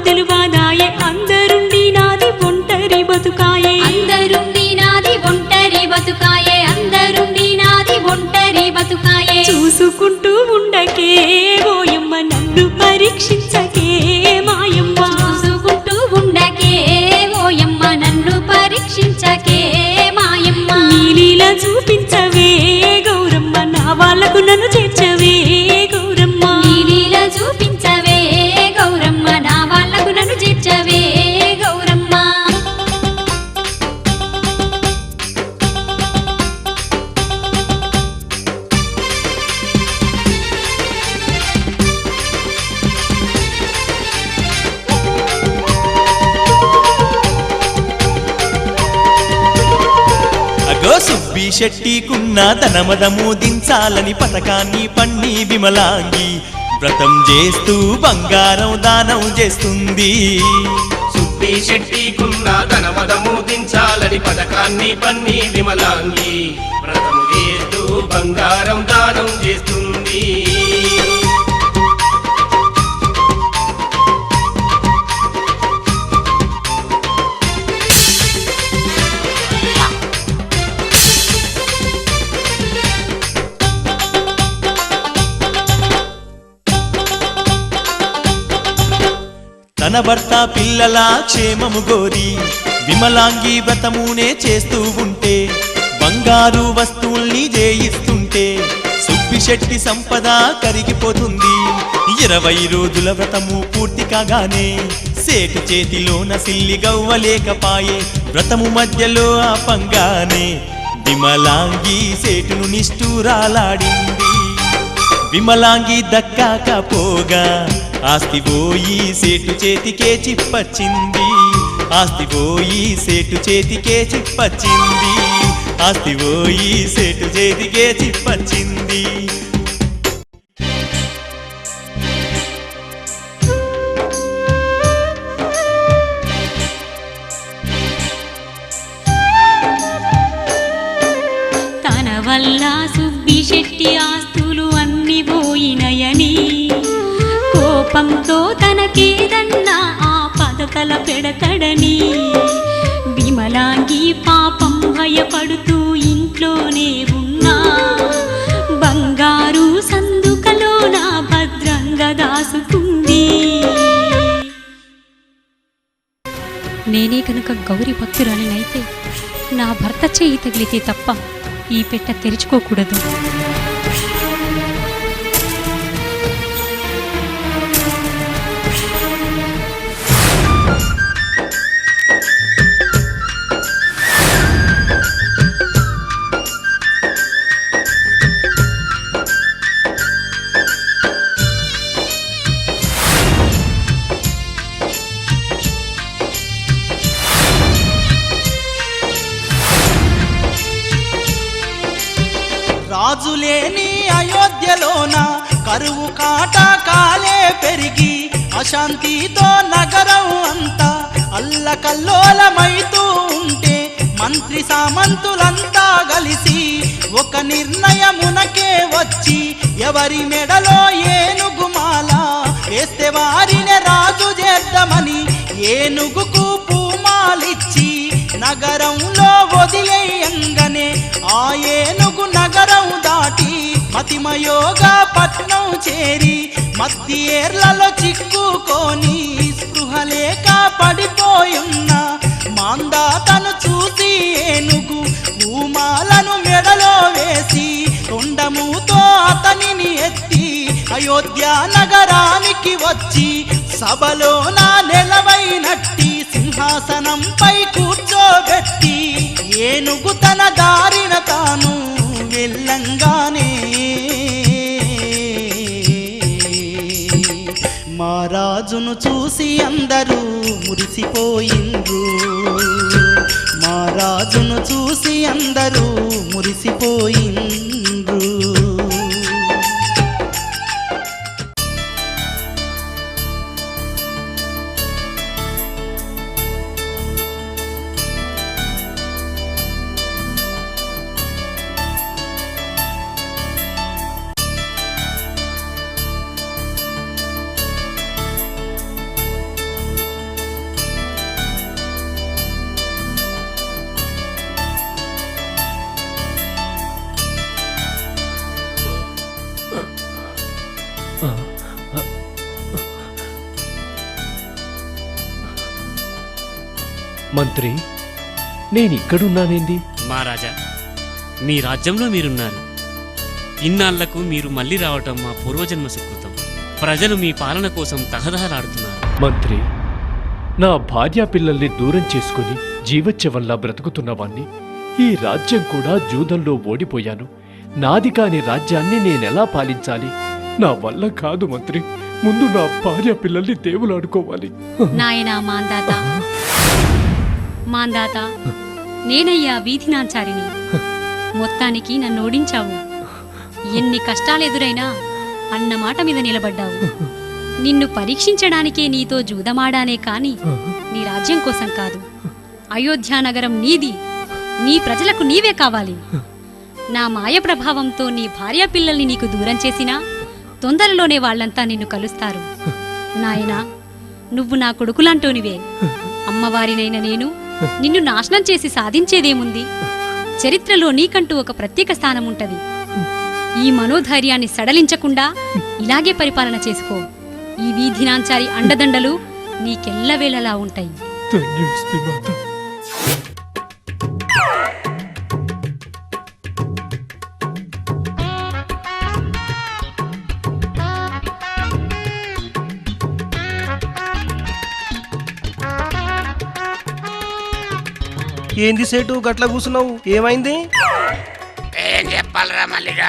తెలువాదాయే అందరుండి నాది ఒంటరి బతుకాయే అందరుండి నాది ఒంటరి బతుకాయే అందరుండి నాది ఒంటరి బతుకాయే చూసుకుంటూ ఉండకే ఓయమ్మ నన్ను పరీక్షించకే మాయమ్మ చూసుకుంటూ ఉండకే ఓయమ్మ నన్ను పరీక్షించకే మాయమ్మ నీలీలా చూపించవే గౌరమ్మ నా వాళ్ళకు నన్ను చేర్చవే గౌరమ్మ నీలీలా చూపించవే గౌరమ్మ నా వాళ్ళకు నన్ను చేర్చవే గౌరమ్మ అగో సుబ్బి శెట్టికున్న ధనమదము దించాలని పథకాన్ని పన్ని విమలాంగి వ్రతం చేస్తూ బంగారం దానం చేస్తుంది. సుబ్బి శెట్టికున్న ధనమదము దించాలని పథకాన్ని పన్ని విమలాంగి వ్రతము చేస్తూ బంగారం దానం చేస్తుంది. తన భర్త పిల్లల క్షేమము గోరి విమలాంగి వ్రతమునే చేస్తూ ఉంటే బంగారు వస్తువుల్ని జయిస్తుంటే సుబ్బిశెట్టి సంపద కరిగిపోతుంది. 20 రోజుల వ్రతము పూర్తి కాగానే సేటు చేతిలోన సిల్లి గవ్వలేకపాయే. వ్రతము మధ్యలో ఆపంగానే విమలాంగి సేటును నిష్ఠూరాలాడింది. విమలాంగి దక్కాకపోగా ఆస్తి పోయి సేటు చేతికే చిప్పచ్చింది. ఆస్తి పోయి సేటు చేతికే చిప్పచ్చింది. ఆస్తి పోయి సేటు చేతికే చిప్పచ్చింది. తన వల్ల సుబ్బిశెట్టి ఆస్తులు అన్ని పోయినయని కోపంతో తనకేదన్నా ఆ పదతల పెడతడని విమలాంగి పాపం భయపడుతూ ఇంట్లోనే ఉన్నా బంగారు సందుకలోన భద్రంగా దాసుకుంది. నేనే కనుక గౌరి భక్తురాలినైతే నా భర్త చేయి తగిలితే తప్ప ఈ పెట్ట తెరుచుకోకూడదు. రాజులేని అయోధ్యలోన కరువు కాటకాలే పెరిగి అశాంతితో నగరం అంతా అల్లకల్లోలమైతూ ఉంటే మంత్రి సామంతులంతా కలిసి ఒక నిర్ణయమునకే వచ్చి ఎవరి మెడలో ఏనుగుమాల వేస్తే వారినే రాజు చేద్దామని ఏనుగుకు పూమాలిచ్చి నగరంలో వదిలేయంగానే ఆ ఏనుగు నగరం దాటి మతిమయోగా పట్నం చేరి మధ్యేర్లలో చిక్కుకొని స్పృహలేక పడిపోయున్న మాందాతను చూసి ఏనుగు పూమాలను మెడలో వేసి తొండముతో అతనిని ఎత్తి అయోధ్య నగరానికి వచ్చి సభలో నా నిలవైనట్టి సింహాసనంపై కూర్చోబెట్టి ఏనుగు తన దారిన తాను వెళ్ళంగానే మా రాజును చూసి అందరూ మురిసిపోయిండ్రు. మా రాజును చూసి అందరూ మురిసిపోయిండ్రు. మంత్రి నేనిక్కడున్నానేంది? మహారాజా, మీ రాజ్యంలో మీరున్నారు. ఇన్నాళ్లకు మీరు మళ్ళీ రావటం మా పూర్వజన్మ సుకృతం. ప్రజలు మీ పాలన కోసం తహదహలాడుతున్నారు. మంత్రి, నా భార్యా పిల్లల్ని దూరం చేసుకుని జీవచ్యవల్లా బ్రతుకుతున్నవాణ్ణి. ఈ రాజ్యం కూడా జూదంలో ఓడిపోయాను. నాది కాని రాజ్యాన్ని నేనెలా పాలించాలి? నా వల్ల కాదు మంత్రి. ముందు నా భార్య పిల్లల్ని దేవులాడుకోవాలి. నాయనా మాందాత, మాందాత, నేనయ్యా వీధినాంచారిని. మొత్తానికి నన్ను ఓడించావు. ఎన్ని కష్టాలెదురైనా అన్నమాట మీద నిలబడ్డావు. నిన్ను పరీక్షించడానికే నీతో జూదమాడానే కాని నీ రాజ్యం కోసం కాదు. అయోధ్యానగరం నీది, నీ ప్రజలకు నీవే కావాలి. నా మాయ ప్రభావంతో నీ భార్యా పిల్లల్ని నీకు దూరం చేసినా తొందరలోనే వాళ్ళంతా నిన్ను కలుస్తారు. నాయనా, నువ్వు నా కొడుకులాంటోనివే. అమ్మవారినైన నేను నిన్ను నాశనం చేసి సాధించేదేముంది? చరిత్రలో నీకంటూ ఒక ప్రత్యేక స్థానం ఉంటది. ఈ మనోధైర్యాన్ని సడలించకుండా ఇలాగే పరిపాలన చేసుకో. ఈ వీధినాంచారి అండదండలు నీకెల్లవేళలా ఉంటాయి. ఏంది సేటు గట్ల కూసున్నావు? ఏమైంది? ఏం చెప్పాలరా మల్లిగా,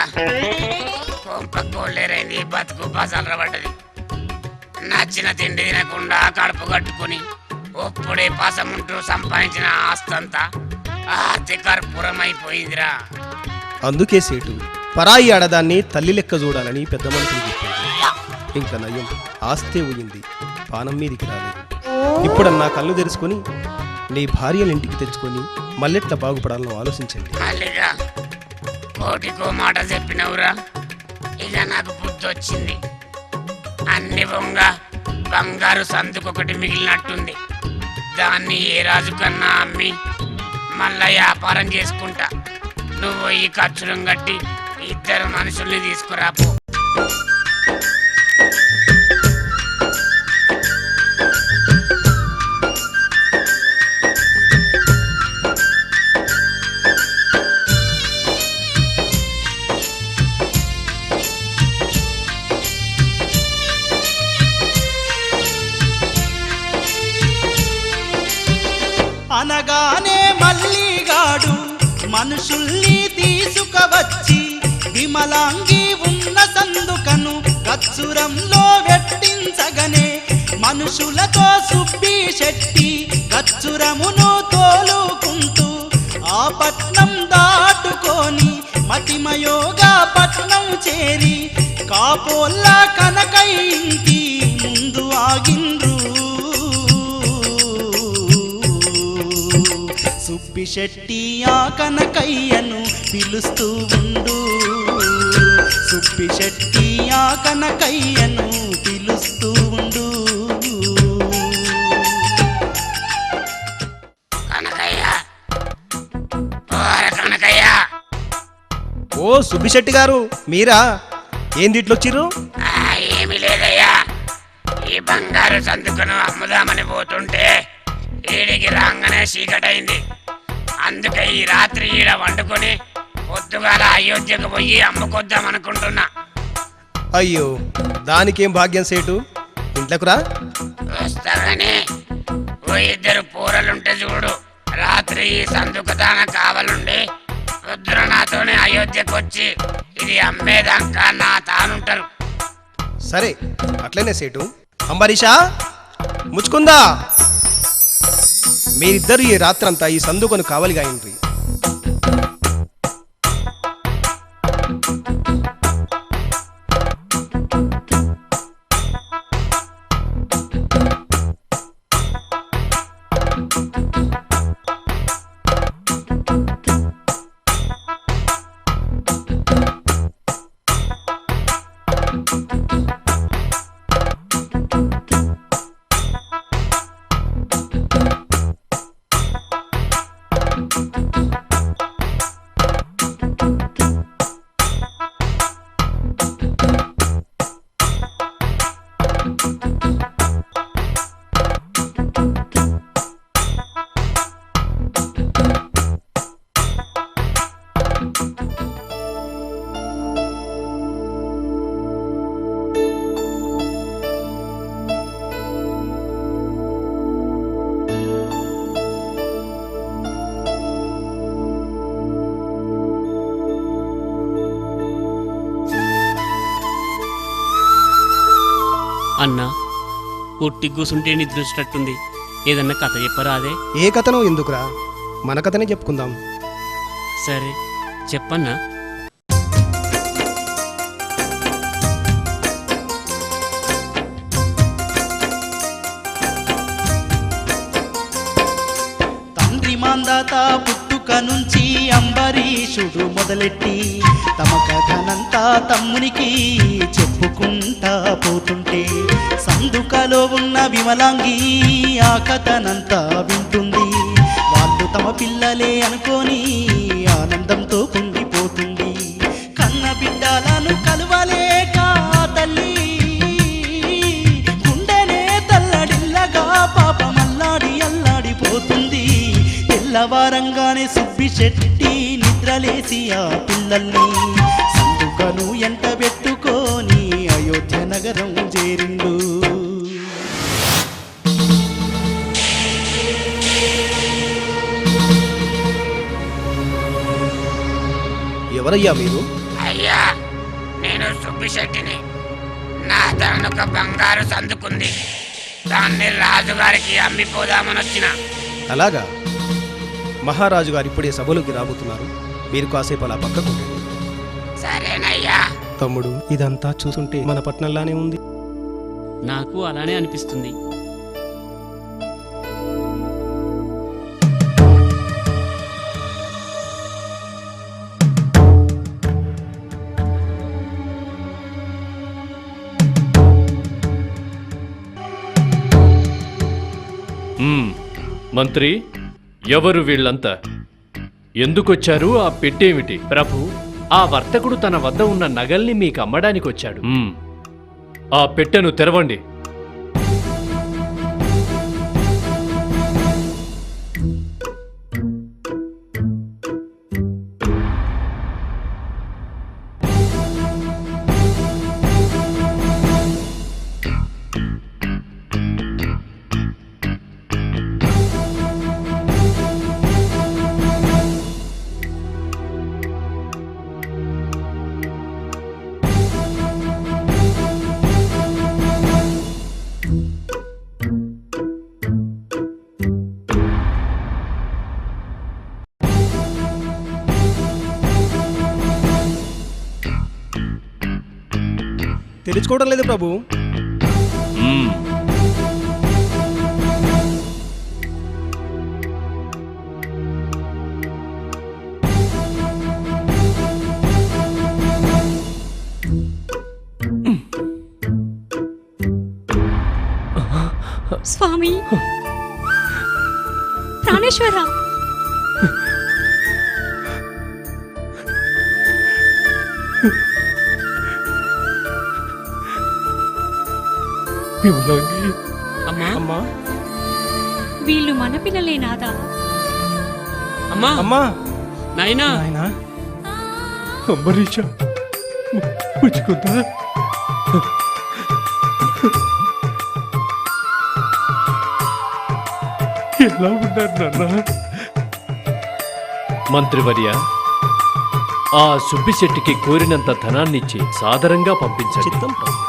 కొంపకోళ్ళేరైంది, బతుకు బజాలు పడ్డది. నచ్చిన తిండి తినకుండా కడుపు కట్టుకుని ఒప్పుడే పాసముంటూ సంపాదించిన ఆస్తంతా ఆస్తి కర్పూరమైపోయిందిరా. అందుకే సేటు పరాయి ఆడదాన్ని తల్లి లెక్క చూడాలని పెద్ద మనుషులు చెప్పారు. ఇంకా నయం, ఆస్తే పోయింది, పానం మీదికి రాలేదు. ఇప్పుడన్నా కళ్ళు తెరుచుకొని నీ భార్యలు ఇంటికి తెచ్చుకొని మళ్ళెట్లా బాగుపడాలని ఆలోచించండి. మల్లిగా కోటికో మాట చెప్పినవురా. ఇక నాకు బుద్ధి వచ్చింది. అన్ని బొంగ బంగారు సందుకొకటి మిగిలినట్టుంది. దాన్ని ఏ రాజు కన్నా అమ్మి మళ్ళా వ్యాపారం చేసుకుంటా. నువ్వు ఈ ఖర్చులను కట్టి ఇద్దరు మనుషుల్ని తీసుకురాపో. అనగానే మల్లిగాడు మనుషుల్ని తీసుకువచ్చి విమలాంగి ఉన్న సందుకను గచ్చురంలో వెట్టించగనే మనుషులతో సుబ్బి శెట్టి గచ్చురమును తోలుకుంటూ ఆ పట్నం దాటుకొని మతిమయోగా పట్నం చేరి కాపోల్ల కనకయ్య ఇంటి ముందు ఆగిండ్రు. సుబ్బి శెట్టి ఆ కనకయ్యను పిలుస్తూ ఉండు. సుబ్బి శెట్టి ఆ కనకయ్యను పిలుస్తూ ఉండు. కనకయ్య, కనకయ్య. ఓ సుబ్బిశెట్టి గారు, మీరా? ఏందిట్లొచ్చిర్రు? ఏమి లేదయ్యా, ఈ బంగారు సందుకును అమ్ముదామని పోతుంటే ఈడికి రాగానే చీకటైంది. అందుకే ఈ రాత్రి ఈడ వండుకొని పొద్దుగాల అయోధ్యకు పోయి అమ్ముకొద్దాం అనుకుంటున్నా. అయ్యో, దానికేం భాగ్యం సేటు, ఇంట్లోకి రా. వస్తాగానే ఓ ఇద్దరు పూరలుంటే చూడు. రాత్రి ఈ సందుకు దాన కావాలండి పొద్దున నాతోనే అయోధ్యకు వచ్చి ఇది అమ్మేదాకా నా తానుంటారు. సరే, అట్లనే సేటు. అంబరీషా, ముచ్చుకుందా, మీరిద్దరు ఈ రాత్రంతా ఈ సందుకొని కావలిగా ఇంట్రీ. అన్నా పుట్టి కూసుంటే నిద్ర వచ్చినట్టుంది, ఏదన్నా కథ చెప్పరాదే? ఏ కథనో ఎందుకురా, మన కథనే చెప్పుకుందాం. సరే చెప్పన్నా. తండ్రి మాందాత పుట్టుక నుంచి అంబరీషుడు మొదలెట్టి తమ కథనంతా తమ్మునికి చెప్పుకుంటా పోతుంటే సందుకలో ఉన్న విమలాంగి ఆ కథనంతా వింటుంది. వాళ్ళు తమ పిల్లలే అనుకొని ఆనందంతో పొంగిపోతుంది. కన్న బిడ్డలను కలువలేక తల్లి గుండెనే తల్లడిల్లగా పాపమల్లాడి అల్లాడిపోతుంది. తెల్లవారంగానే సుబ్బిశెట్టి నిద్రలేసి ఆ పిల్లల్ని సందుకను ఎంట పెట్టుకొని అయోధ్య నగరం చేరిండు. ఎవరయ్యా మీరు? అయ్యా, నేను సుబ్బిశెట్టిని. నా తనొక బంగారు సందుకుంది, దాన్ని రాజుగారికి అమ్మిపోదామని వచ్చిన. అలాగా? మహారాజు గారు ఇప్పుడే సభలోకి రాబోతున్నారు, మీరు కాసేపు అలా పక్కకు ఉండండి. సరేనయ్యా. తమ్ముడు, ఇదంతా చూస్తుంటే మన పట్నంలానే ఉంది. నాకు అలానే అనిపిస్తుంది. మంత్రి, ఎవరు వీళ్ళంతా? ఎందుకొచ్చారు? ఆ పెట్టేమిటి? ప్రభు, ఆ వర్తకుడు తన వద్ద ఉన్న నగల్ని మీకు అమ్మడానికి వచ్చాడు. ఆ పెట్టెను తెరవండి. తెలుసుకోవడం లేదు ప్రభు. స్వామి ప్రాణేశ్వర, అమ్మా అమ్మా, వీళ్ళు మన పిల్లలే నాదా? అమ్మా అమ్మా, నాయనా, నాయనా, అంబరీష, పుచ్చుకుందా? ఎలా ఉన్నారు నాన్న? మంత్రివర్య, ఆ సుబ్బిశెట్టికి కోరినంత ధనాన్నిచ్చి సాదరంగా పంపించండి. చిత్తం ప్రభు.